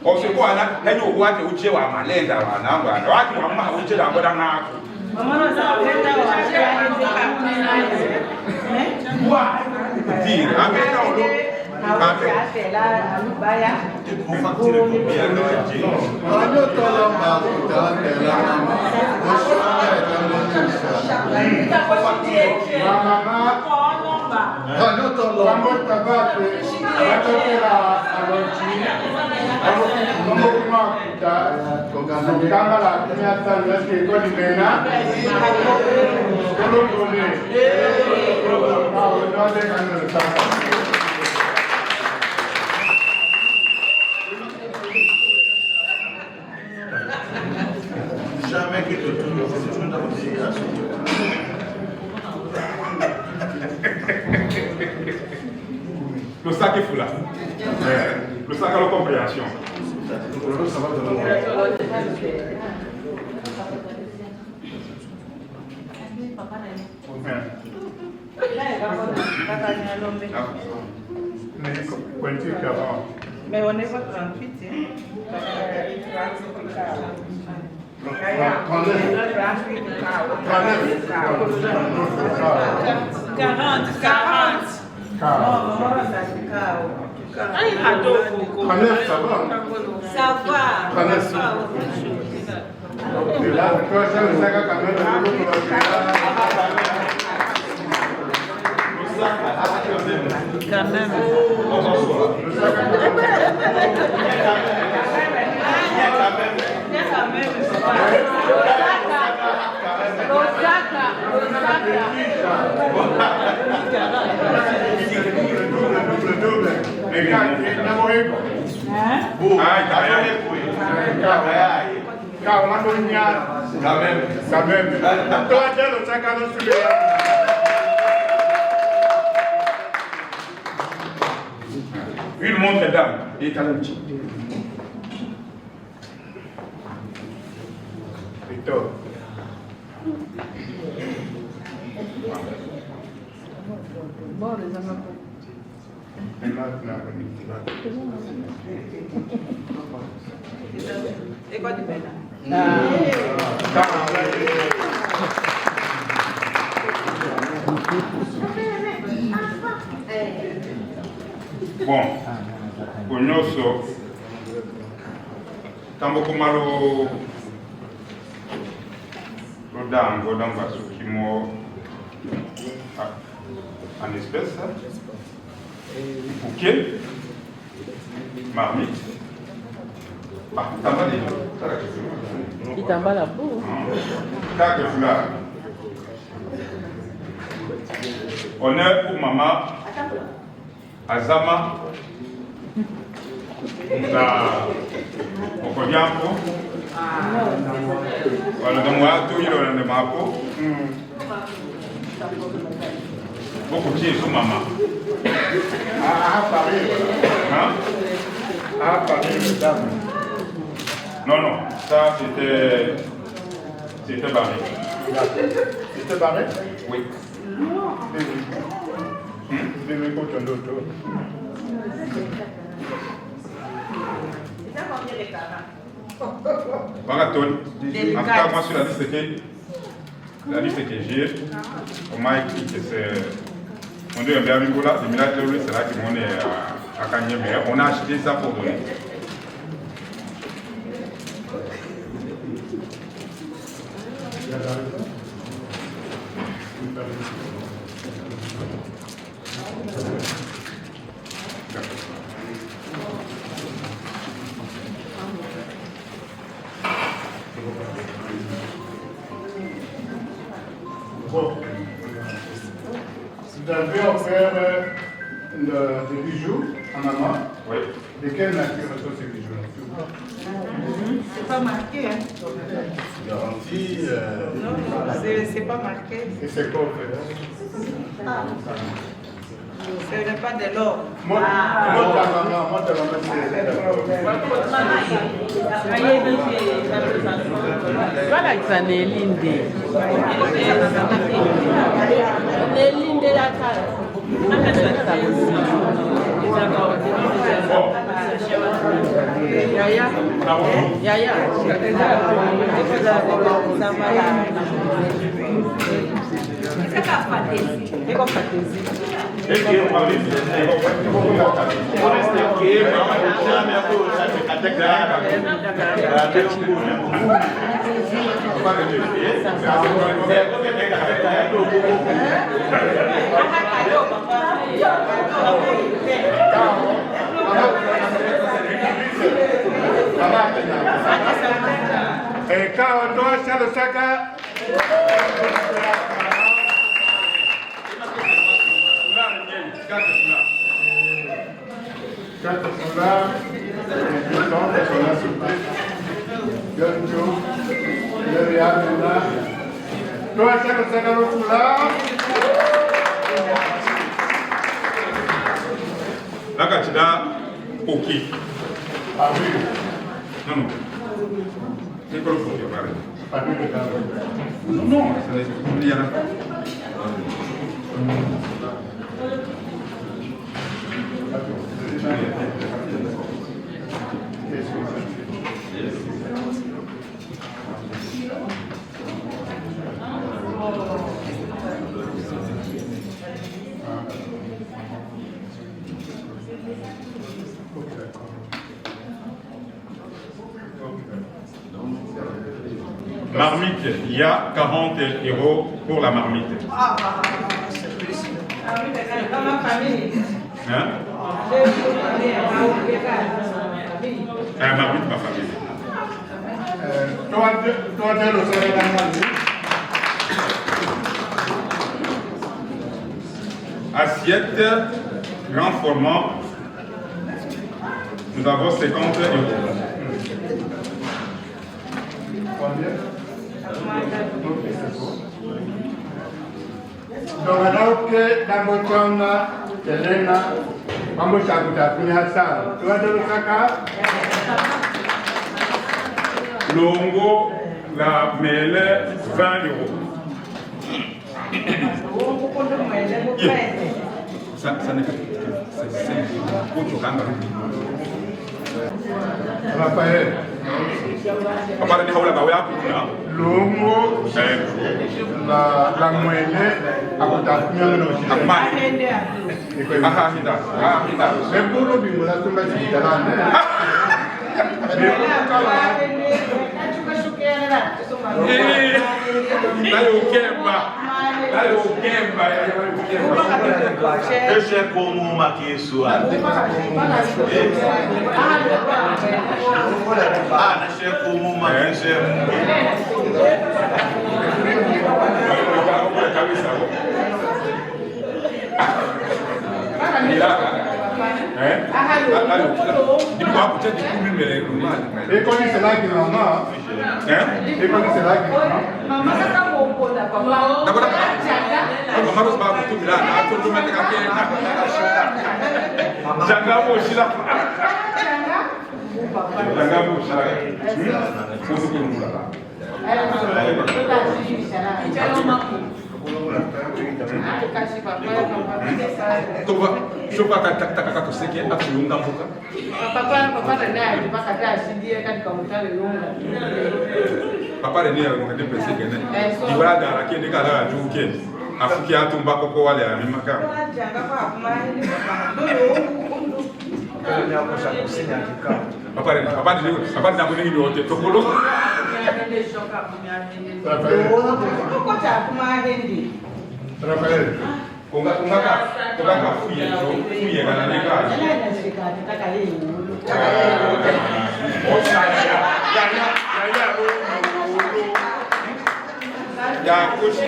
on se voit là, elle nous voit que vous êtes à Malenda, Jamais que tu tournes, c'est une obligation. Le sac est fou là. Le sac à la compréhension. Mais on est pas 38, ça va. Quand même. Quand même. Toi, tu es le sac à l'eau sur Une montre d'âme est à l'outil. Victor. Et quoi du bel? Bon, pour nous, tant que malo l'odang va s'occuper en espèces, bouquet, marmite. Ah, t'as pas dit? Il t'en bat la peau. Quatre fleurs. Honneur pour maman. Azama. On connaît un peu. Voilà, donc moi, tout il a un peu. Beaucoup de choses sur maman. Paris. Hein? Paris, mesdames. Non, non, ça c'était barré. C'était barré? Oui. combien de carats? Marathon. En tout cas, moi, sur la liste que j'ai, on m'a écrit que c'est. On dit un bien Angola, c'est là que on est à Kanye, mais on a acheté ça pour donner. Bon. Vous avez offert des bijoux à maman. Oui. De quelle nature sont ces bijoux? C'est pas marqué, hein? Garantie. Non, c'est pas marqué. Et c'est quoi, en fait? Ce n'est pas de l'or. Moi, ta maman, Voilà que ça n'est l'inde. L'inde de la cara. Yaya. Yaya. Et quand on doit faire le sac, quatre sont là, les deux sont là, s'il vous plaît. Gonjo, le Réal est là. Toi, chaque sac à l'autre là. Là, quand tu as OK. Ah oui. Non, non. C'est quoi le fond? Pas de temps. Non, non, il y en a. Marmite, il y a 40 € pour la marmite. C'est plus. Dans ma famille. Hein? Marmite, ma famille. Toi, le salaire Assiette, grand format. Nous avons 50 €. Combien? Donc, alors que dans votre chambre, Elena, on va t'appeler à ça. Tu vas de l'Osaka? Longo, la mêlée, 20 €. Ça n'est pas. C'est autre chose. Raphaël. Papa, il y a Longo, la moyenne, à côté de mais pour le bimbo, là, tout le monde est là. Deixa como uma que sua. Ah, deixa como uma que sua. Et quand c'est là qui maman, et quand c'est là qui maman, Maman, ça t'a bon pour la maman. Toba, je crois que tu sais qu'il y a un peu de temps. Papa est né à l'Union de Pességué. Il va dans la quai de Gala à Djouké. A fou qui a tombé à Coco à la même cam. Papa n'a pas de l'autre. Tokolo. Raphaël. On va fouiller dans la négage. Il y a un coach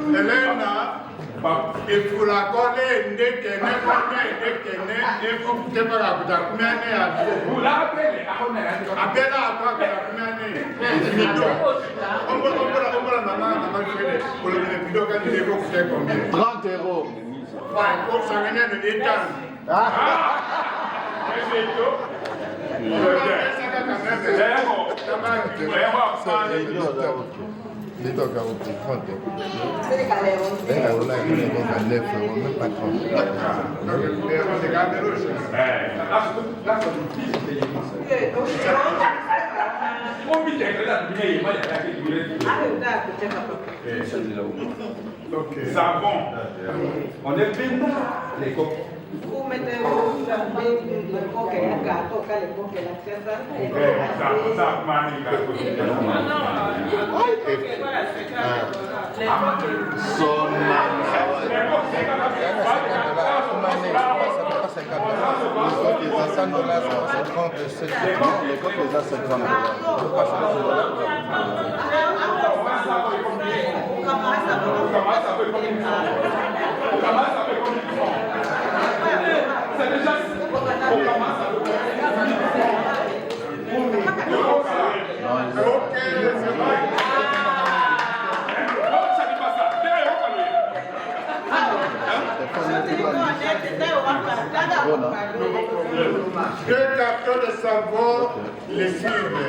Elena, il faut la coller dès qu'elle il faut que tu aies la combien vous l'appelez appelle à toi combien on peut la maman pour le vidéo quand il est combien 30 euros. Pour s'amener de détente. Les dogs ont pris 30 euros. Les gars, là, ils vont à 9 euros, même pas 30 euros. Savon. On est peinard, les coques. Vous mettez le coq et le gâteau, quand le coq et la C'est déjà on commence à Deux cartons de savon, les suivent.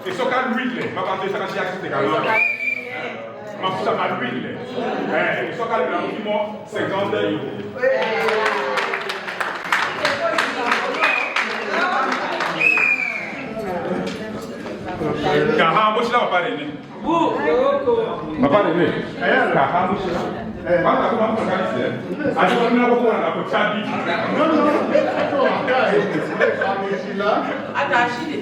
E so ka l'huile, ma quando sta sia che ma fusa ma l'huile. E so ka l'ultimo secondo Kaha mo sila maparene. Maparene. Kaha mo sila. Basta ko mo kanise. Ani ko na ko na ko chabi. No. Atashide.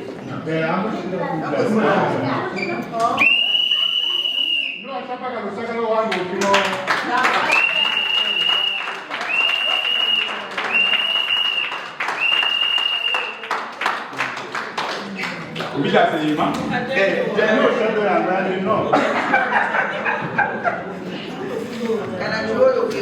No, sta pagando, sacalo wangu kino. Bila sema. No, sta andando no. Kana chuo ke.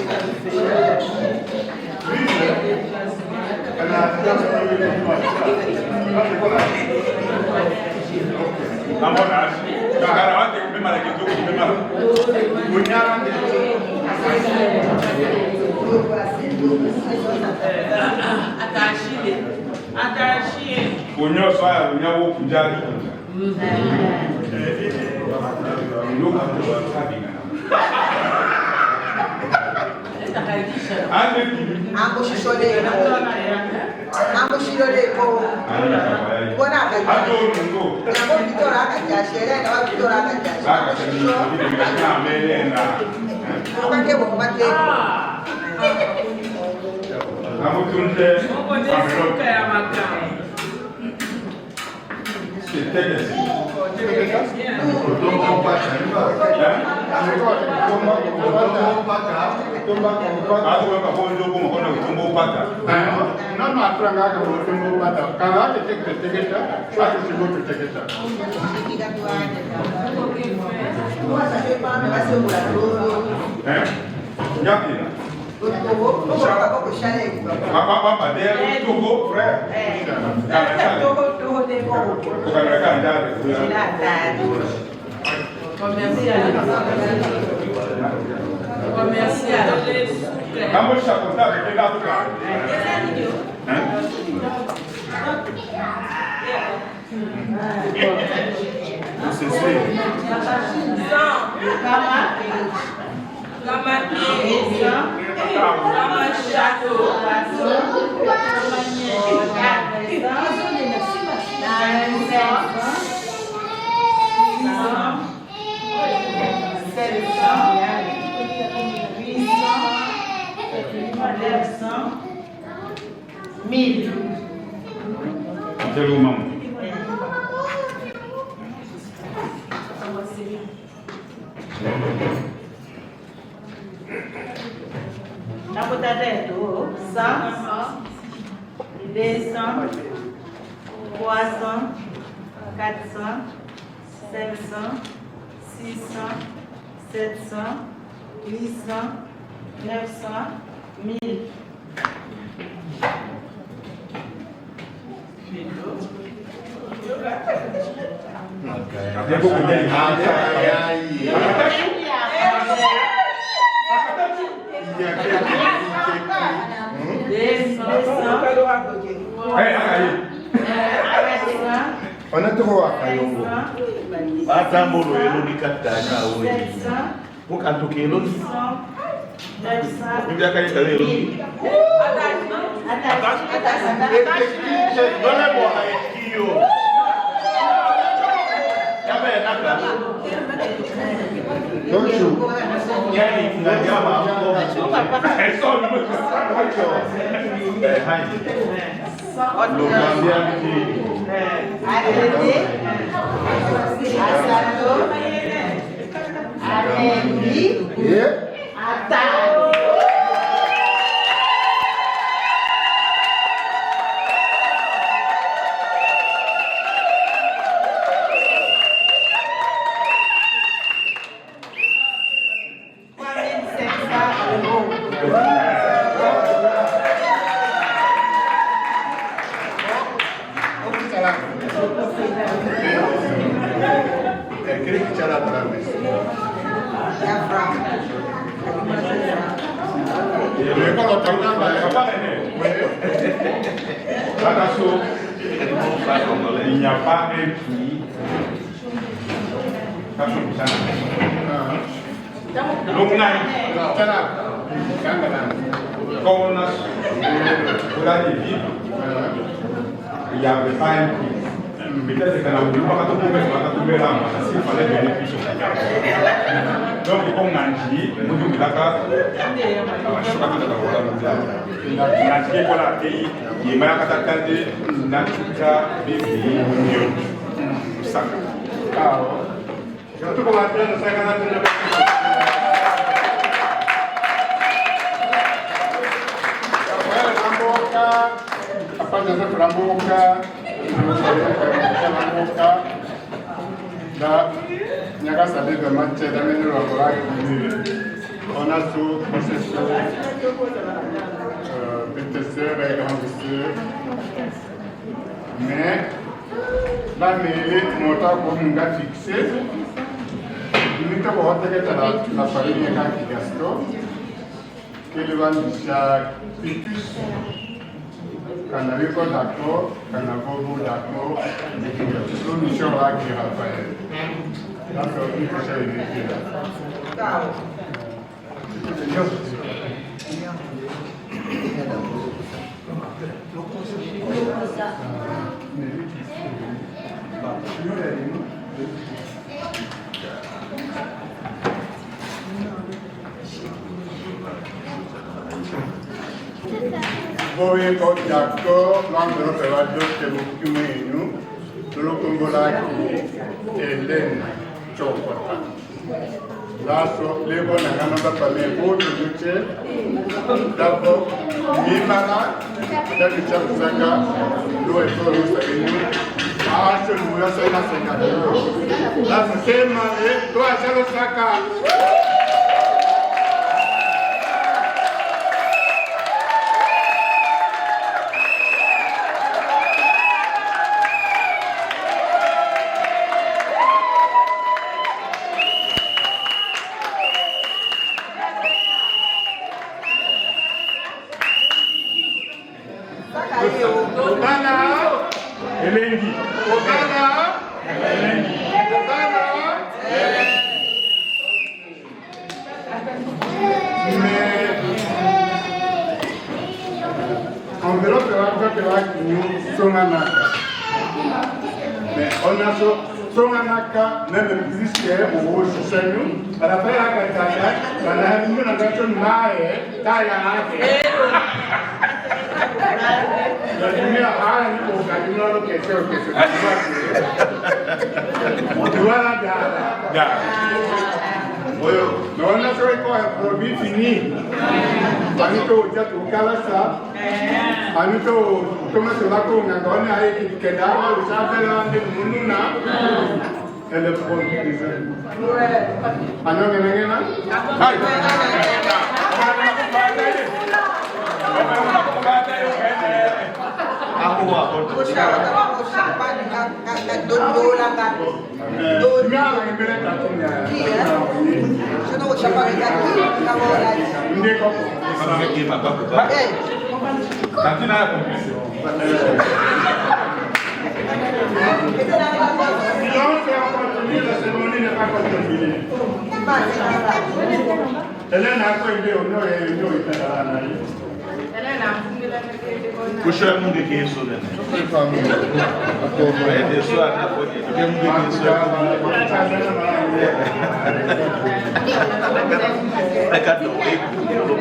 Il n'y a pas un prix. Donc, quand on a des villes, il n'y avait pas un prix. Peut-être qu'on a voulu pas trouver là, s'il fallait donner plus au Dakar. Donc, on a dit, on a Dakar, je crois que on a dit pour la pays, il y a un Katakande, Nakuka, Bibi, Union, Saka. Surtout qu'on a fait le 50 Apa Joseph Ramboka, da nyaga sabe de match da menu la on a sous processus petite sœur et grande sœur mais la mêlée monta comme un fixé nous te voir que la famille est quand Gaston que le vent du Picus quand on est d'accord, quand on est d'accord, nous sommes là qui Raphaël. Donc, il faut faire une idée là. Voi d'accord, l'enveloppe va dire que vous cumulez nous, de l'Okongola qui est Hélène Chokota. Là, les bonnes à parler autre de d'abord, Mimara, dans le Chapsaka, l'eau est pour nous, ah, je nous laisse la sécurité. Là, c'est marié, toi, c'est le Saka. Mais on a Songanaka, même plus que au Chenu, à la fin de la Katana, on a mis la version Maé, Tayana. La lumière a un au question que c'est voilà, mais on a fait quoi un produit fini. Anito, tu as tout calasa. Anito, comment tu vas qu'on a donné à Kedara, le Sabela, le Munduna, et le produit des jeunes. Alors, il y en a Puxa a mão de quem sou, né? É de sua na folha. Que mão de quem sou? É cada um que eu vou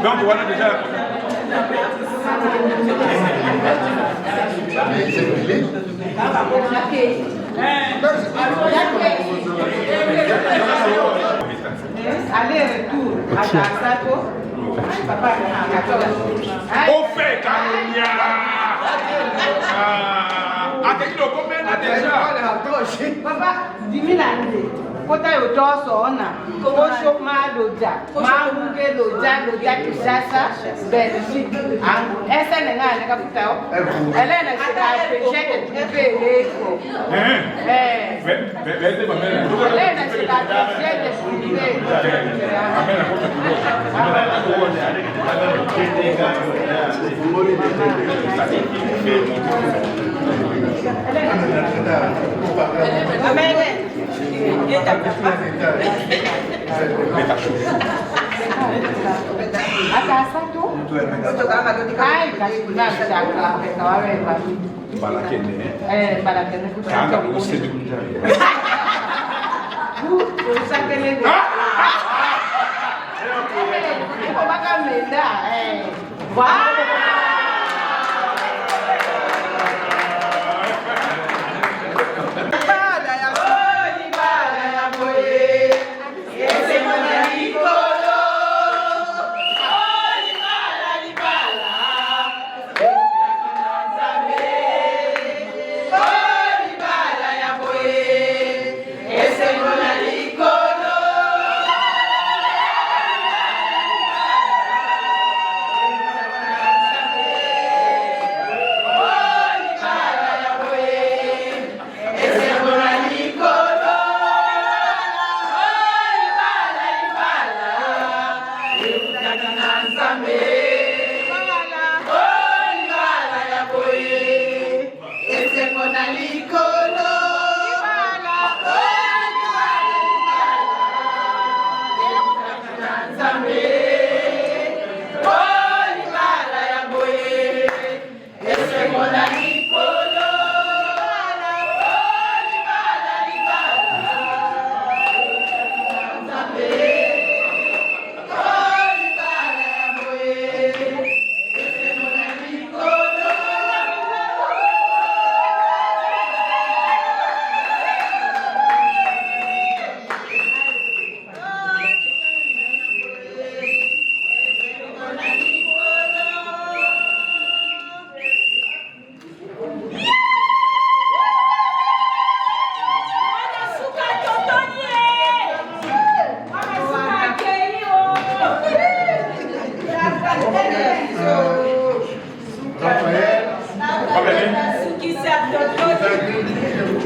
Donc voilà déjà. Aller-retour à Sato. Au fait, Caronia! Attends, combien déjà? Papa, 10 000 années. Kota yo toso ona, ko shokma loja, ma unge loja ki sasa, Belgique. Esa nenga neka putao. Elena shika pecheke tupe leko. Elena shika pecheke tupe. Amen.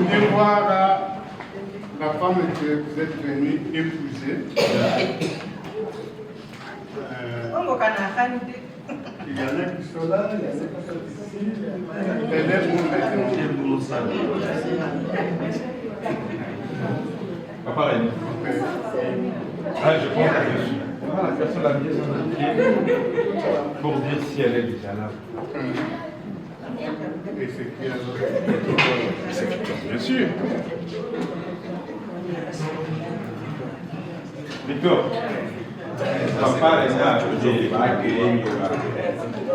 venez voir la femme que vous êtes venu épouser. Il y en a qui sont là, il y en a qui sont ici. Elle est où maintenant? Pareil. Ah, je pense que la personne l'a mise en pied pour dire si elle est déjà là. Et c'est qui alors? Bien sûr. Victor, papa est là, je vais accueillir.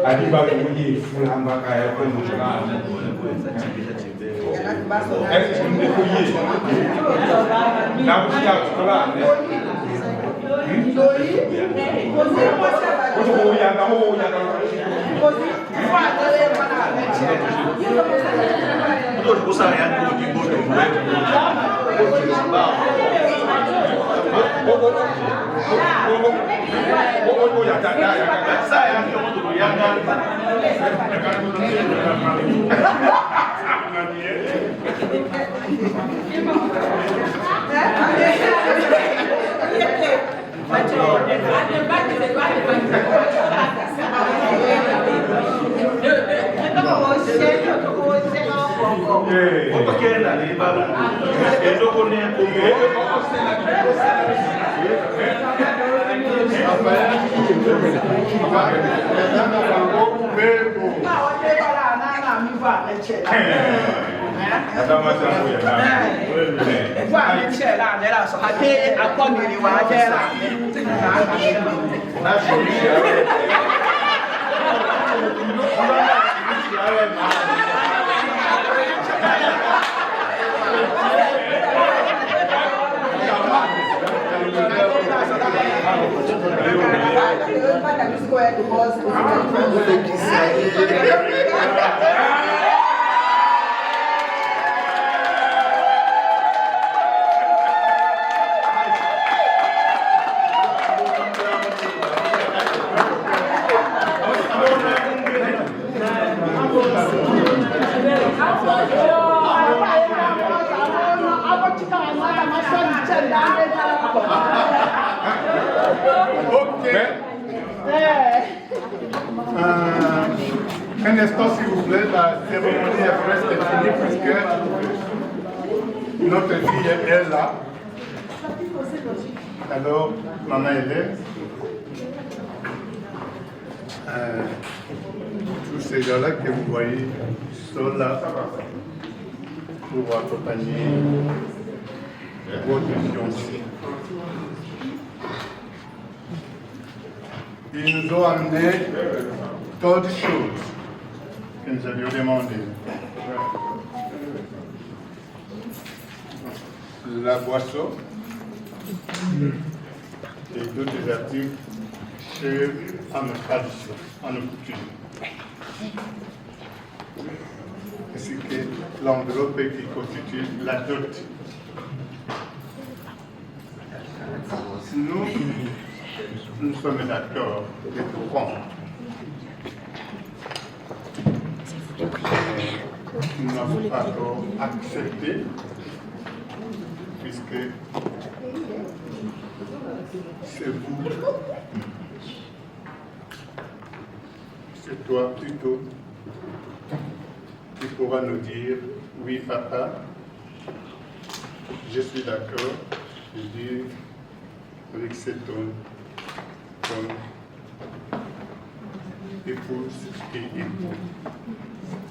Adiba Kouye, Foulamba Kaya, Komoula. Est-ce que vous dépouillez? Là, vous êtes là. Un instant, s'il vous plaît, la cérémonie est presque finie puisque notre fille est là. Alors, maman Hélène, tous ces gens-là que vous voyez sont là pour accompagner votre fiancé. Ils nous ont amené d'autres choses que nous avions demandé. La boisson et d'autres articles chers à nos traditions, à nos coutumes. Ainsi que l'enveloppe qui constitue la dot. Nous sommes d'accord de tout prendre. Nous n'avons pas encore accepté, puisque c'est vous, c'est toi plutôt, qui pourra nous dire, oui papa, je suis d'accord, je dis avec cet homme comme épouse et époux.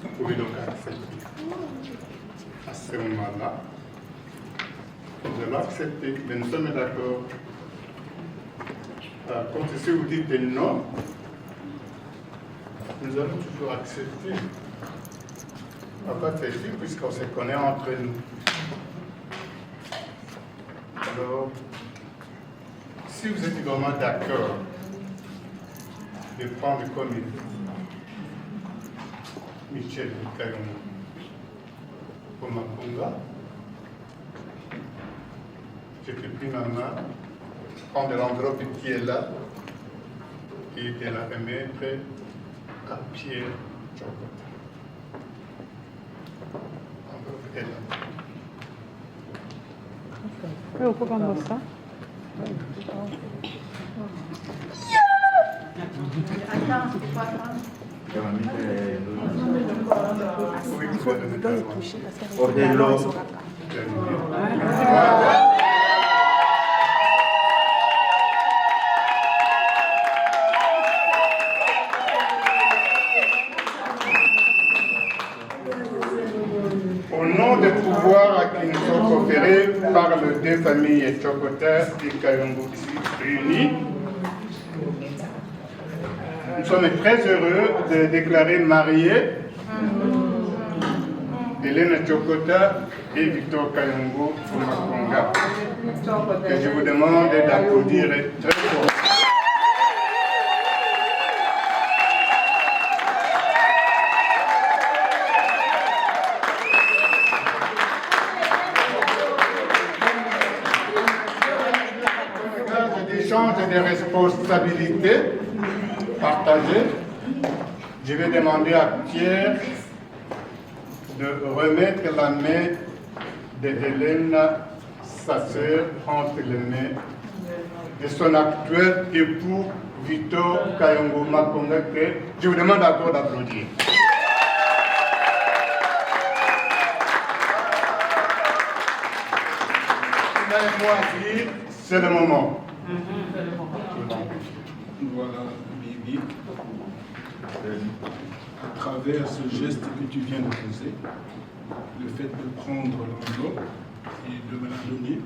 Vous pouvez donc accepter. À ce moment-là, nous allons accepter, mais nous sommes d'accord. Par contre, si vous dites non, nous allons toujours accepter. On va pas faire dire puisqu'on se connaît entre nous. Alors, si vous êtes vraiment d'accord de prendre comme Michel Kayongo pour Mapunga, je te prie ma main, prendre l'enveloppe qui est là et de la remettre à Pierre Chokota. L'enveloppe est là. Au nom des pouvoirs qui nous sont conférés par les deux familles Tchokota et Kayongo réunis, nous sommes très heureux de déclarer mariés Hélène Tchokota et Victor Kayongo Makonga. Et je vous demande d'applaudir très fort. D'échange et de responsabilités partagées, je vais demander à Pierre de remettre la main de Hélène, sa sœur, entre les mains de son actuel époux Victor Kayongo Makonga. Je vous demande encore d'applaudir. Moi dire, c'est le moment. Voilà, Bibi, à travers ce geste que tu viens de poser, le fait de prendre l'enveloppe et de me la donner,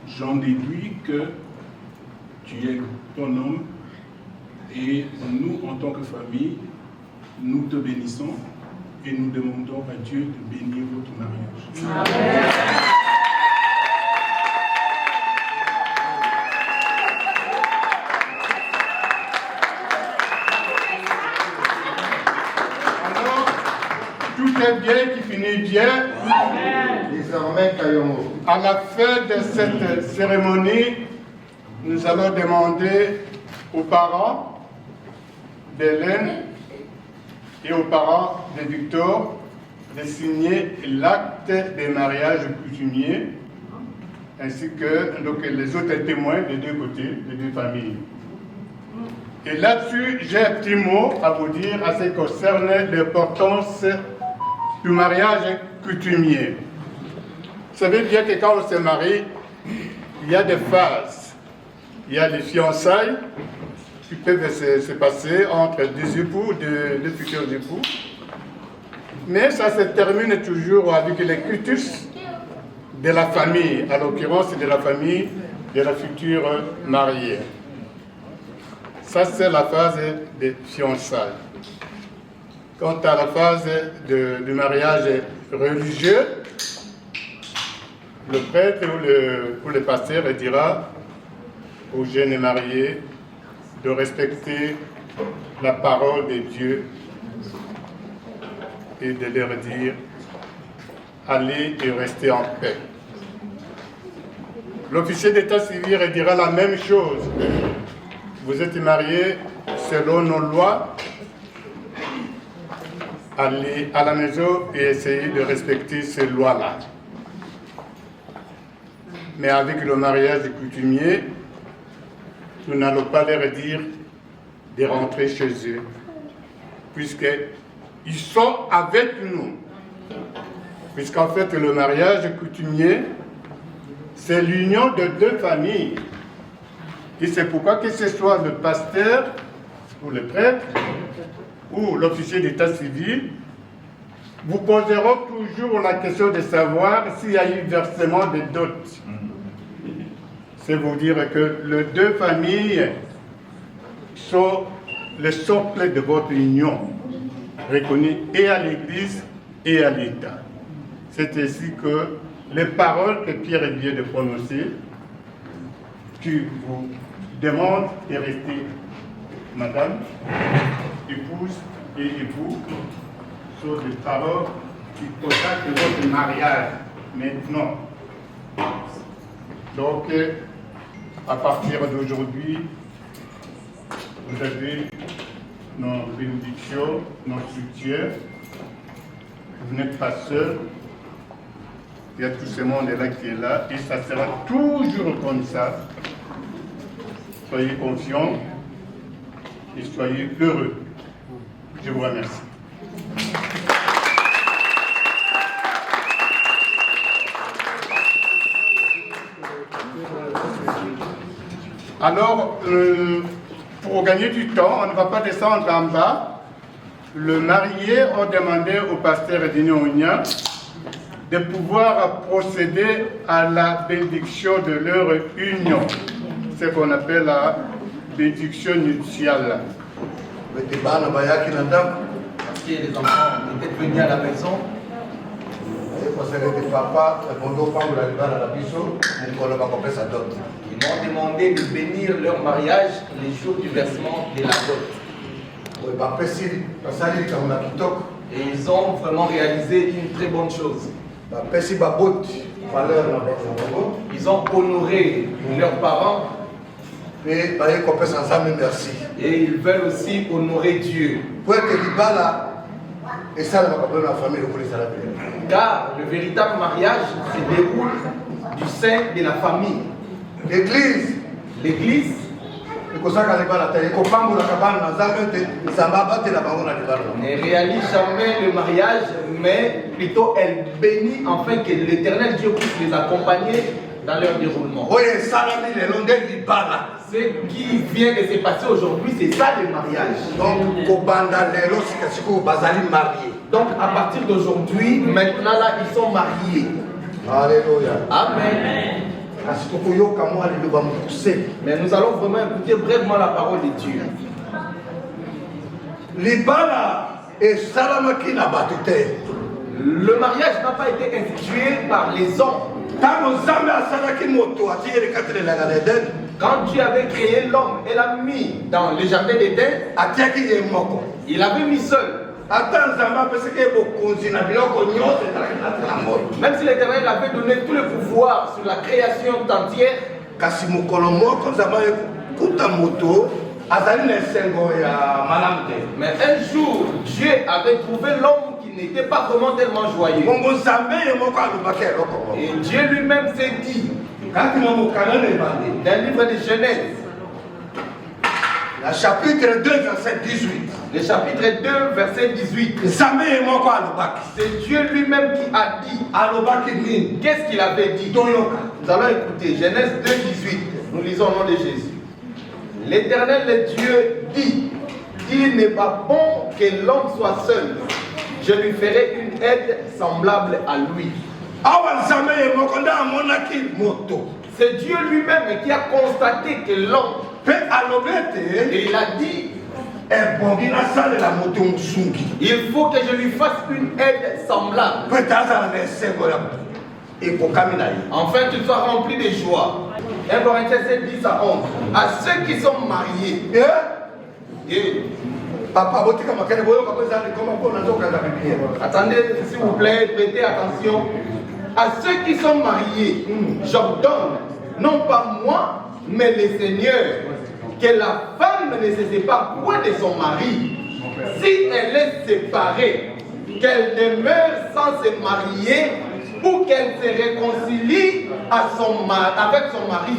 j'en déduis que tu es ton homme et nous, en tant que famille, nous te bénissons et nous demandons à Dieu de bénir votre mariage. Amen. Tout est bien qui finit bien. Désormais, Kayongo. À la fin de cette cérémonie, nous allons demander aux parents d'Hélène et aux parents de Victor de signer l'acte de mariage coutumier, ainsi que donc, les autres témoins des deux côtés, des deux familles. Et là-dessus, j'ai un petit mot à vous dire à ce qui concerne l'importance du mariage coutumier. Vous savez bien que quand on se marie, il y a des phases. Il y a les fiançailles qui peuvent se passer entre deux époux, deux futurs époux. Mais ça se termine toujours avec les cutus de la famille, à l'occurrence de la famille de la future mariée. Ça, c'est la phase des fiançailles. Quant à la phase du mariage religieux, le prêtre ou le pasteur dira aux jeunes mariés de respecter la parole de Dieu et de leur dire « allez et restez en paix ». L'officier d'état civil dira la même chose. Vous êtes mariés selon nos lois, allez à la maison et essayez de respecter ces lois-là. Mais avec le mariage coutumier, nous n'allons pas leur dire de rentrer chez eux, puisqu'ils sont avec nous. Puisqu'en fait, le mariage coutumier, c'est l'union de deux familles. Et c'est pourquoi que ce soit le pasteur ou le prêtre ou l'officier d'état civil, vous poseront toujours la question de savoir s'il y a eu versement de dot. C'est vous dire que les deux familles sont le socle de votre union, reconnu et à l'Église et à l'État. C'est ainsi que les paroles que Pierre vient de prononcer, qui vous demandent de rester, madame, épouse et époux, sont des paroles qui consacrent votre mariage maintenant. Donc, à partir d'aujourd'hui, vous avez nos bénédictions, nos soutiens. Vous n'êtes pas seul. Il y a tout ce monde-là qui est là et ça sera toujours comme ça. Soyez confiants et soyez heureux. Je vous remercie. Alors, pour gagner du temps, on ne va pas descendre en bas. Le marié a demandé au pasteur Dinionia de pouvoir procéder à la bénédiction de leur union, ce qu'on appelle la bénédiction nuptiale. Parce que les enfants étaient venus à la maison. Ils m'ont demandé de bénir leur mariage les jours du versement de la dot. Et ils ont vraiment réalisé une très bonne chose. Ils ont honoré leurs parents. Et ils veulent aussi honorer Dieu. Car le véritable mariage se déroule du sein de la famille. L'église ne réalise jamais le mariage, mais plutôt elle bénit afin que l'Éternel Dieu puisse les accompagner dans leur déroulement. Ce qui vient de se passer aujourd'hui, c'est ça le mariage. Donc à partir d'aujourd'hui, maintenant là, ils sont mariés. Alléluia. Amen. Mais nous allons vraiment écouter brièvement la parole de Dieu. Le mariage n'a pas été institué par les hommes. Quand Dieu avait créé l'homme et l'a mis dans le jardin d'Éden, il avait mis seul. Même si l'Éternel avait donné tout le pouvoir sur la création entière, mais un jour, Dieu avait trouvé l'homme qui n'était pas vraiment tellement joyeux. Et Dieu lui-même s'est dit, dans le livre de Genèse, le chapitre 2, verset 18. Le chapitre 2, verset 18. C'est Dieu lui-même qui a dit. Qu'est-ce qu'il avait dit? Nous allons écouter Genèse 2, 18. Nous lisons au nom de Jésus. L'Éternel, le Dieu, dit: il n'est pas bon que l'homme soit seul. Je lui ferai une aide semblable à lui. C'est Dieu lui-même qui a constaté que l'homme, et il a dit, il faut que je lui fasse une aide semblable, afin qu'il soit rempli de joie. 1 Corinthiens 7, 10 à 11. À ceux qui sont mariés. Attendez, s'il vous plaît, prêtez attention. À ceux qui sont mariés, j'ordonne, non pas moi, mais le Seigneur, que la femme ne se sépare point de son mari. Si elle est séparée, qu'elle demeure sans se marier ou qu'elle se réconcilie avec son mari.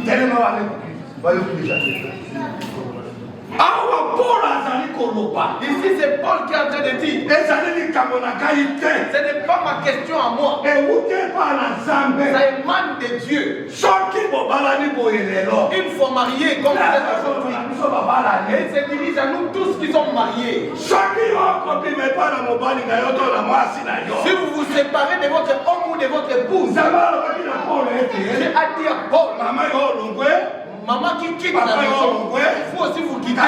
Ici c'est Paul qui est en train de dire, ce n'est pas ma question à moi, ça émane de Dieu. Une fois marié comme vous êtes aujourd'hui, et il se dirige à nous tous qui sommes mariés. Si vous vous séparez de votre homme ou de votre épouse, j'ai à dire Paul, maman qui quitte la maison, vous aussi vous quittez. Mais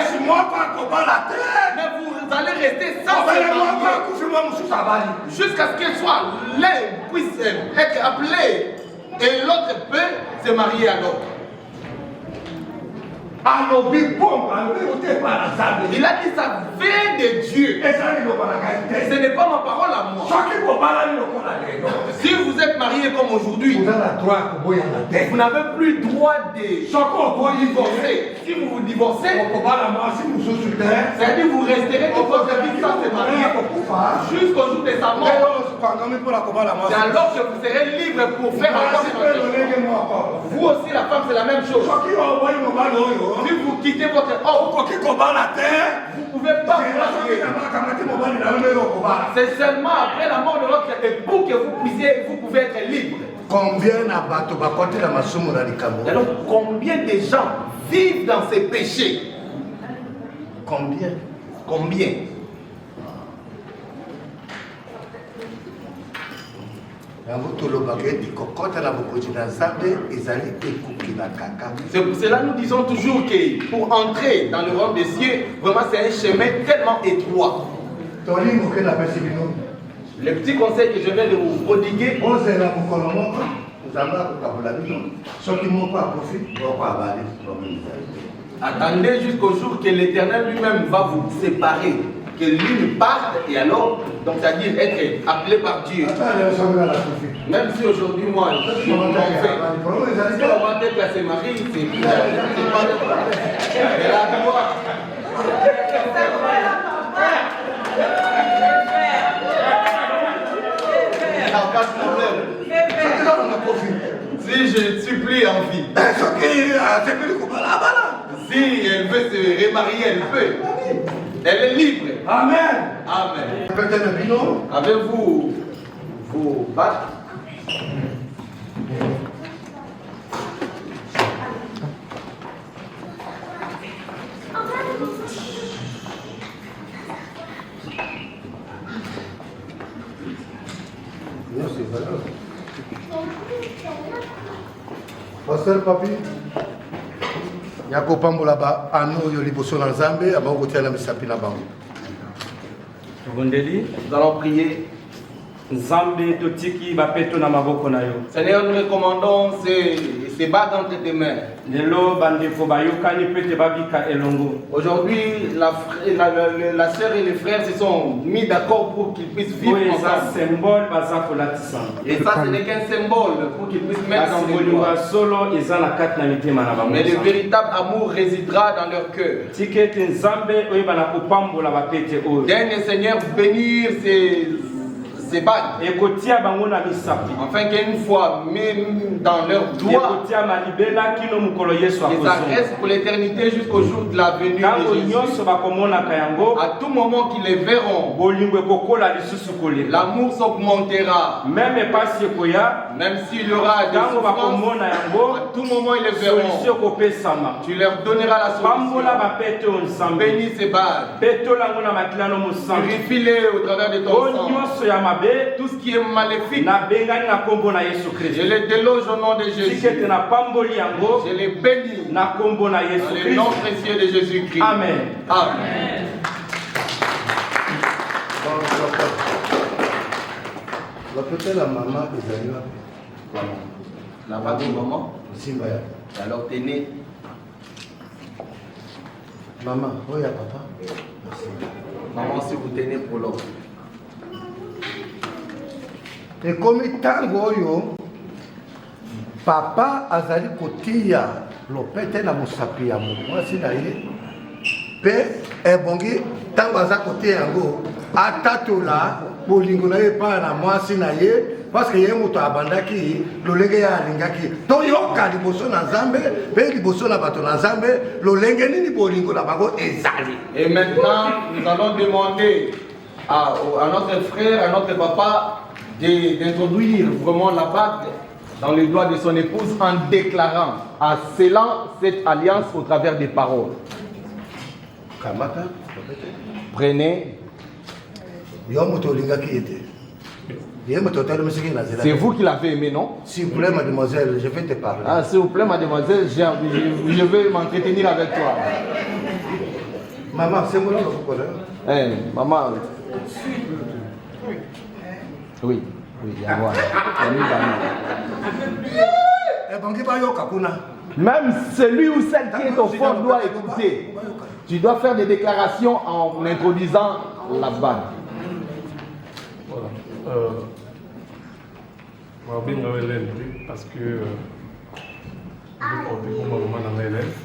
vous allez rester sans se marier jusqu'à ce qu'elle soit l'un puisse être appelé et l'autre peut se marier à l'autre. Il a dit ça vient de Dieu. Ce n'est pas ma parole à moi. Si vous êtes marié marier comme aujourd'hui. Vous n'avez plus le droit de divorcer. Si vous vous divorcez, c'est-à-dire vous resterez toute votre vie sans se marier jusqu'au jour de sa mort. C'est alors que vous serez libre pour faire encore votre choix. Vous aussi, la femme, c'est la même chose. Si vous quittez votre homme, vous ne pouvez pas vous marier. C'est seulement après la mort de votre époux que vous pouvez être libre. Alors, combien de gens vivent dans ces péchés? Combien? C'est pour cela que nous disons toujours que pour entrer dans le royaume des cieux, vraiment c'est un chemin tellement étroit. Le petit conseil que je viens de vous prodiguer, attendez jusqu'au jour que l'Éternel lui-même va vous séparer, que l'une parte et alors, donc c'est-à-dire être appelé par Dieu. Même si aujourd'hui moi je m'en fais, si on va être à ses maris, c'est pas le problème. Mais la gloire. Pas de problème. Si je ne suis plus en vie, si elle veut se remarier, elle peut. Elle est libre. Amen. Amen. Avez-vous vos bacs? Pasteur Papi, Yako Pambola ba anu yo liboso na Nzambe abako tia na misapi na bango. Nous allons prier. Seigneur, nous recommandons ces bagues entre tes mains. Aujourd'hui, la sœur et les frères se sont mis d'accord pour qu'ils puissent vivre ensemble. Et ça, ce n'est qu'un symbole pour qu'ils puissent mettre dans les doigts. Mais le véritable amour résidera dans leur cœur. Daigne, Seigneur, bénir ces bagues, afin qu'une fois même dans leurs doigts, et ça reste pour l'éternité jusqu'au jour de la venue de Jésus. À tout moment qu'ils les verront, l'amour s'augmentera. Même s'il y aura des souffrances, à tout moment ils les verront. Tu leur donneras la solution. Bénis ces bagues, purifie-les au travers de ton sang. Tout ce qui est maléfique, je les déloge au nom de Jésus. Je les bénis dans le nom précieux de Jésus-Christ. Amen. Amen. Peut-être la maman des amis. La bague de maman. Simbaya. Alors t'es né. Maman, où est papa? Maman, si vous tenez pour l'autre. Et comme tango yo, papa azali kotia lopete na mosapi ya mwasi na ye pe ebongi tango aza kotia yango atatola bolingo na ye pa na mwasi na ye parce que ye moto abandaki lolenge ya alingaki toyoka liboso na Nzambe pe liboso na bato na Nzambe lolenge nini bolingo na bango ezali. Et maintenant nous allons demander à notre frère, à notre papa d'introduire vraiment la bague dans les doigts de son épouse en déclarant, en scellant cette alliance au travers des paroles. Prenez. C'est vous qui l'avez aimé, non? S'il vous plaît, mademoiselle, je vais te parler. Ah, s'il vous plaît, mademoiselle, je vais m'entretenir avec toi. Maman, c'est moi qui vous connais. Maman. Oui, il y a moi. Même celui ou celle qui est au fond doit écouter. Tu dois faire des déclarations en introduisant la bague. parce que je portais comme maman dans mes élèves.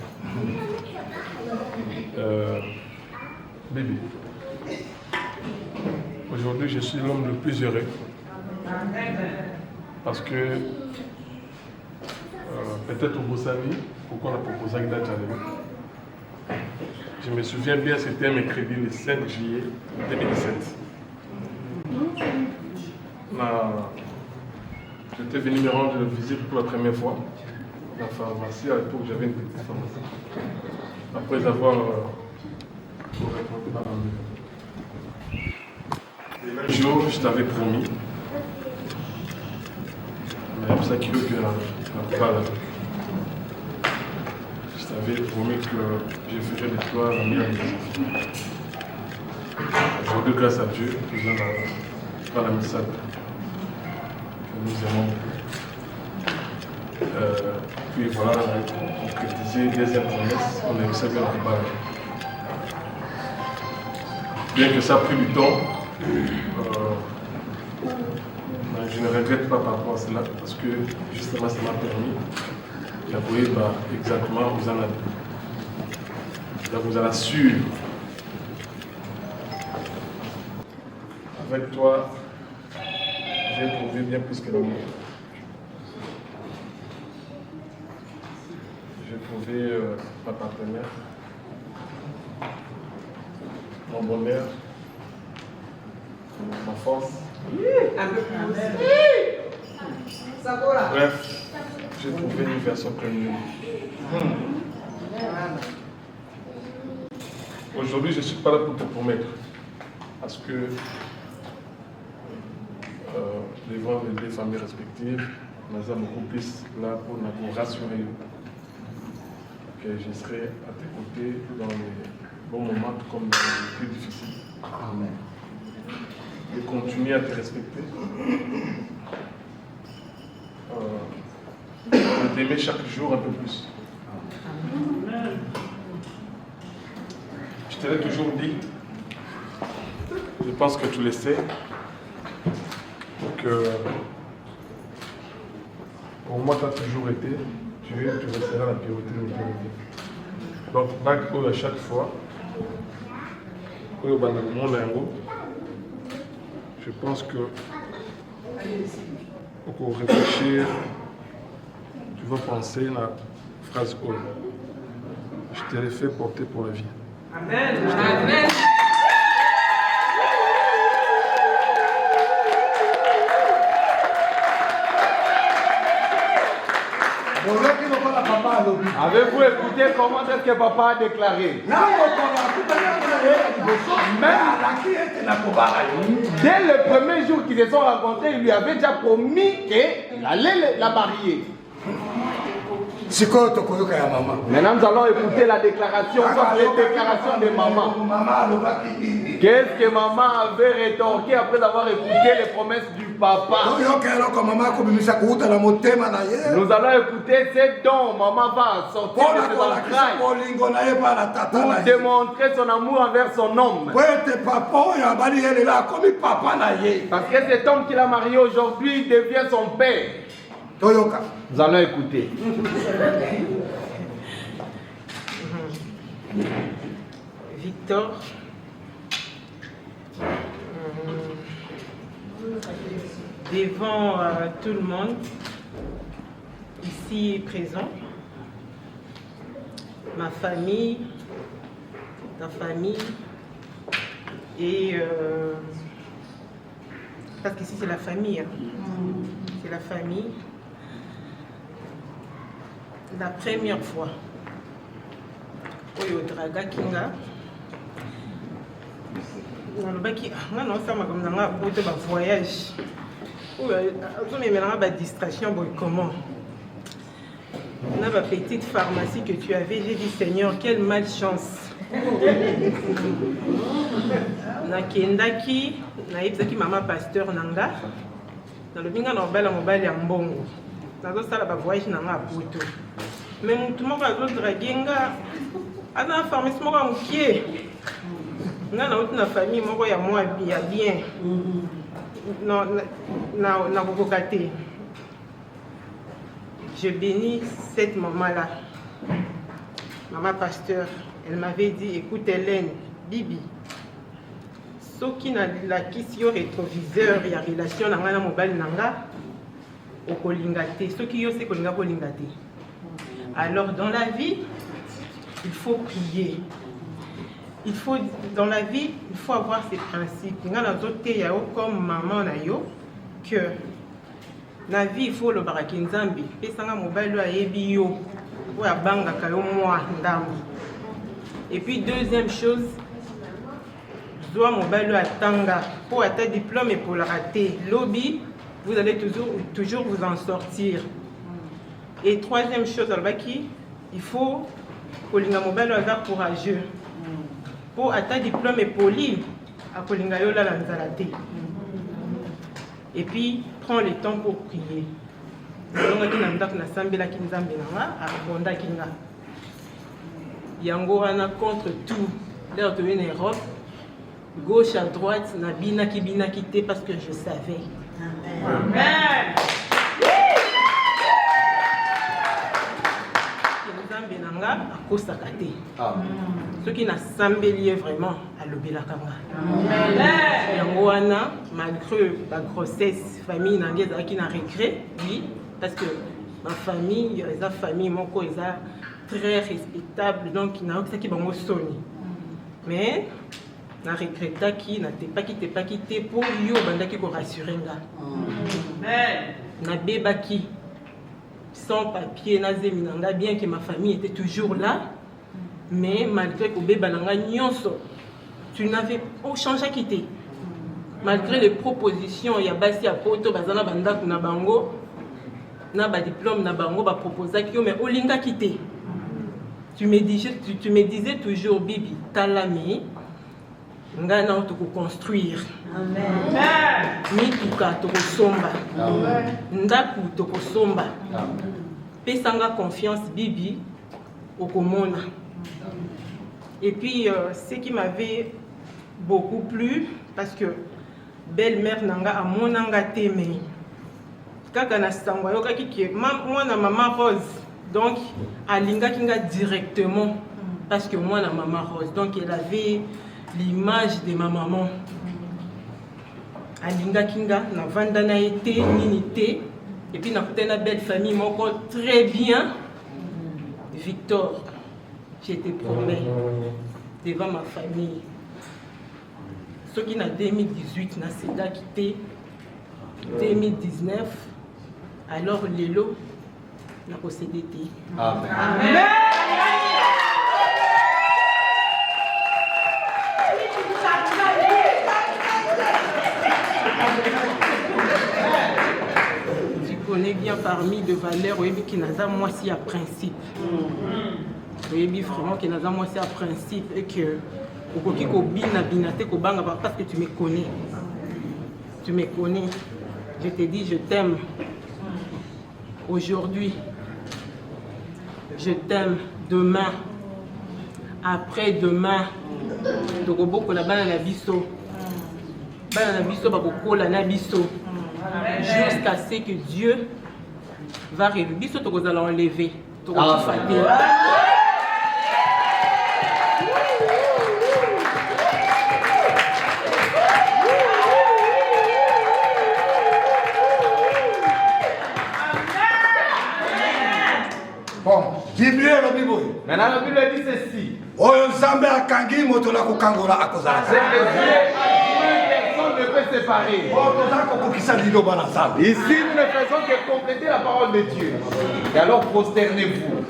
Bébé. Aujourd'hui, je suis l'homme le plus heureux. Parce que peut-être au Bossavi, pourquoi on a proposé Agda Tchalemi. Je me souviens bien, c'était un mercredi le 5 juillet 2017. J'étais venu me rendre visite pour la première fois. La pharmacie, à l'époque, j'avais une petite pharmacie. Après avoir raconté ma famille. Le même jour, je t'avais promis. Mais c'est pour ça qu'il veut que je parle. Je t'avais promis que je ferais de toi la meilleure maison. Aujourd'hui, grâce à Dieu, nous allons faire la message que nous aimons beaucoup. Puis voilà, on a concrétisé deuxième promesse, on a réussi à faire la balle. Bien que ça a pris du temps, je ne regrette pas par rapport à cela, parce que justement ça m'a permis d'avouer exactement où vous en avez. Je vous en assure. Avec toi, j'ai trouvé bien plus que l'amour. J'ai trouvé ma partenaire, mon bonheur, ma force. Bref, j'ai trouvé une version premium. Aujourd'hui, je ne suis pas là pour te promettre, parce que devant les deux familles respectives, nous sommes beaucoup plus là pour nous rassurer que je serai à tes côtés dans les bons moments comme dans les plus difficiles. Amen. Et continuer à te respecter. De t'aimer chaque jour un peu plus. Je te l'ai toujours dit, je pense que tu le sais, que pour moi tu as toujours été, tu resteras la priorité de notre vie. Donc, à chaque fois, je pense que pour réfléchir, tu vas penser à la phrase O. Je te l'ai fait porter pour la vie. Amen. Amen. Avez-vous écouté comment est-ce que papa a déclaré? Dès le premier jour qu'ils se sont rencontrés, il lui avait déjà promis qu'il allait la marier. Maintenant, nous allons écouter la déclaration, les déclarations de maman. Qu'est-ce que maman avait rétorqué après avoir écouté les promesses du papa? Nous allons écouter ce dont maman va sortir de ses entrailles pour démontrer son amour envers son homme. Parce que cet homme qu'il a marié aujourd'hui devient son père. Nous allons écouter. Victor, devant tout le monde, ici présent, ma famille, ta famille, et parce qu'ici c'est la famille, hein. C'est la famille. La première fois, au Draga Kinga, on voyage. On a une distraction. Comment? On a ma petite pharmacie que tu avais. J'ai dit, Seigneur, quelle malchance. Na kendaki, na yebsaki maman pasteur nanga. Dans le binga normal à mobile en bongo. Dans le salle à voyage nanga à Poto. Mais tout le monde a l'autre draguenga. À la pharmacie, moi, je suis na famille, moi, je suis bien. Non, na kokate. je bénis cette maman-là, maman pasteur. Elle m'avait dit, écoute Hélène, Bibi, ce qui n'a la question rétroviseur, il y a relation dans la mobile nanga, au kolingate, ce qui est kolinga kolingate. Alors dans la vie, il faut prier. Dans la vie, il faut avoir ces principes. Il y a comme maman que dans la vie, il faut le barakinzambi. Et ça, mobile a ebio, ou a banga kayo moi ndambi. Et puis deuxième chose, doit mobile à tanga pour atteindre diplôme et pour le rater. Lobby, vous allez toujours vous en sortir. Et troisième chose, il faut que le mobile soit courageux. Pour atteindre diplôme et pour lire, à Kolingayola Lanzalate. Et puis, prends le temps pour prier. Yangoana contre tout. L'air de une Europe, gauche à droite, Nabina Kibina quitté parce que je savais. Amen. Ceux qui n'a sambélié vraiment à l'obélakanga. Yangoana, malgré la grossesse, famille n'a regret, oui, parce que ma famille, les famille, mon co, ils sont très respectable, donc il n'a pas qui va sonner. Mais na regretta qui n'a pas quitté pour yo banda qui ko rassurer nga. Na beba qui sans papier na zeminanga bien que ma famille était toujours là, mais malgré que beba nanga nyonso tu n'avais pas changé à quitter. Malgré les propositions, il y a basi à poto bazana banda kuna bango na ba diplôme na bango ba proposa ki mais olinga quitter. Tu me disais toujours Bibi talami ngana to construire. Amen. Mituka to somba. Amen. Ndaku to somba. Amen. Pesanga confiance Bibi okomona. Et puis ce qui m'avait beaucoup plu parce que belle-mère nanga a monanga témé. Kaka na sangwa yoka ki moi na maman Rose. Donc alinga kinga directement parce que moi na maman Rose. Donc elle avait l'image de ma maman. Alinga kinga na vandana été ninité et puis na une belle famille mon très bien. Victor, je te promets devant ma famille. Ce qui n'a 2018 n'a Seda quitté 2019 alors Lélo n'a possédé. Amen. Amen. Tu connais bien parmi de valeurs qui n'a pas moi si à principe. Oui, vraiment qui n'a pas moi si à principe et que parce que tu me connais. Tu me connais. Je te dis je t'aime. Aujourd'hui, je t'aime. Demain, après-demain, jusqu'à ce que Dieu va enlever. Bon, Bible le Bible. Maintenant la Bible dit ceci. Oyo Nzambe akangi moto la kokangola akozala. C'est que Dieu personne ne peut séparer. Ici nous ne faisons que compléter la parole de Dieu. Et alors prosternez-vous.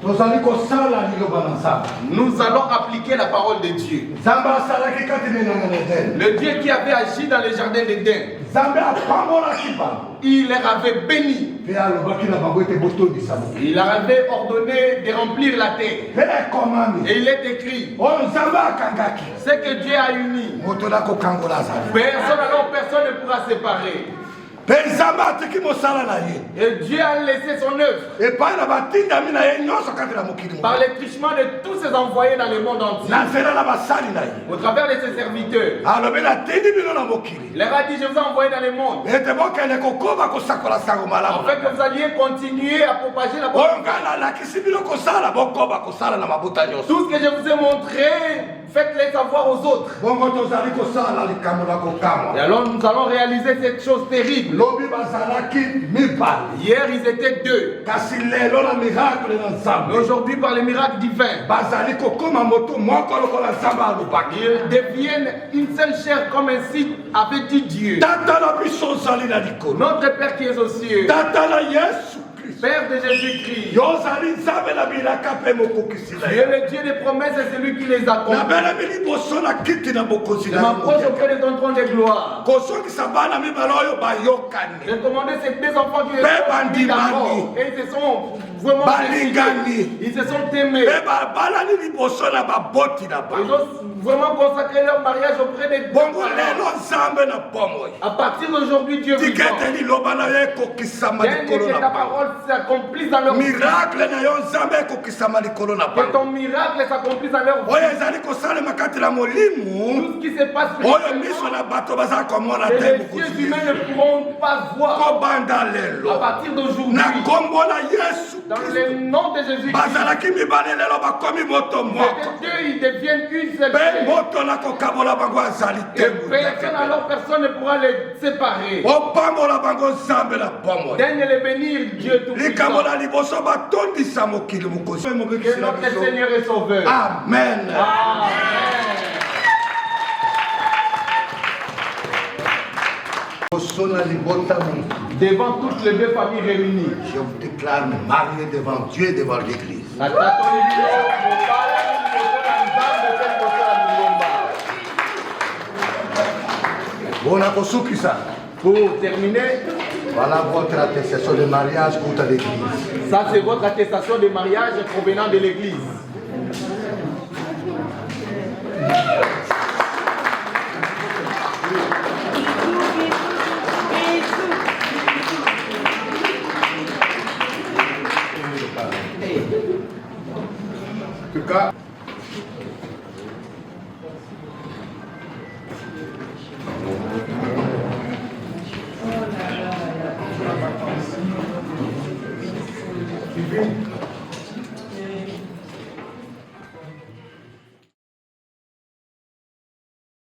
Nous allons appliquer la parole de Dieu. Le Dieu qui avait agi dans le jardin d'Éden, il leur avait béni. Il leur avait ordonné de remplir la terre. Et il est écrit, c'est que Dieu a uni. Personne ne pourra séparer. Et Dieu a laissé son œuvre. Par les truchements de tous ses envoyés dans le monde entier. Au travers de ses serviteurs. Il leur a dit, je vous ai envoyé dans le monde. Afin que vous alliez continuer à propager la bonne nouvelle. Tout ce que je vous ai montré, faites-les savoir aux autres. Et alors nous allons réaliser cette chose terrible. Hier ils étaient deux. Mais aujourd'hui par les miracles divins, ils deviennent une seule chair comme ainsi avait dit Dieu. Notre Père qui est aux cieux, Père de Jésus-Christ, tu es le Dieu des promesses et celui qui les accomplit. Je m'approche auprès de ton trône de gloire. J'ai commandé ces deux enfants qui sont mis d'accord et ils se sont vraiment ils se sont aimés. Ils ont vraiment consacré leur mariage auprès des deux. À partir d'aujourd'hui, Dieu vivant. Que ta parole s'accomplisse dans leur vie. Que ton miracle s'accomplisse dans leur vie. Tout ce qui se passe que les yeux humains ne pourront pas voir. À partir d'aujourd'hui, dans le nom de Jésus, ces deux, ils deviennent une seule chair. Et personne, alors personne ne pourra les séparer. Daigne les bénir, Dieu tout-puissant. Que notre Seigneur est sauveur. Amen. Devant toutes les deux familles réunies, je vous déclare marié devant Dieu et devant l'Église. Pour terminer, voilà votre attestation de mariage contre l'Église. Ça, c'est votre attestation de mariage provenant de l'Église.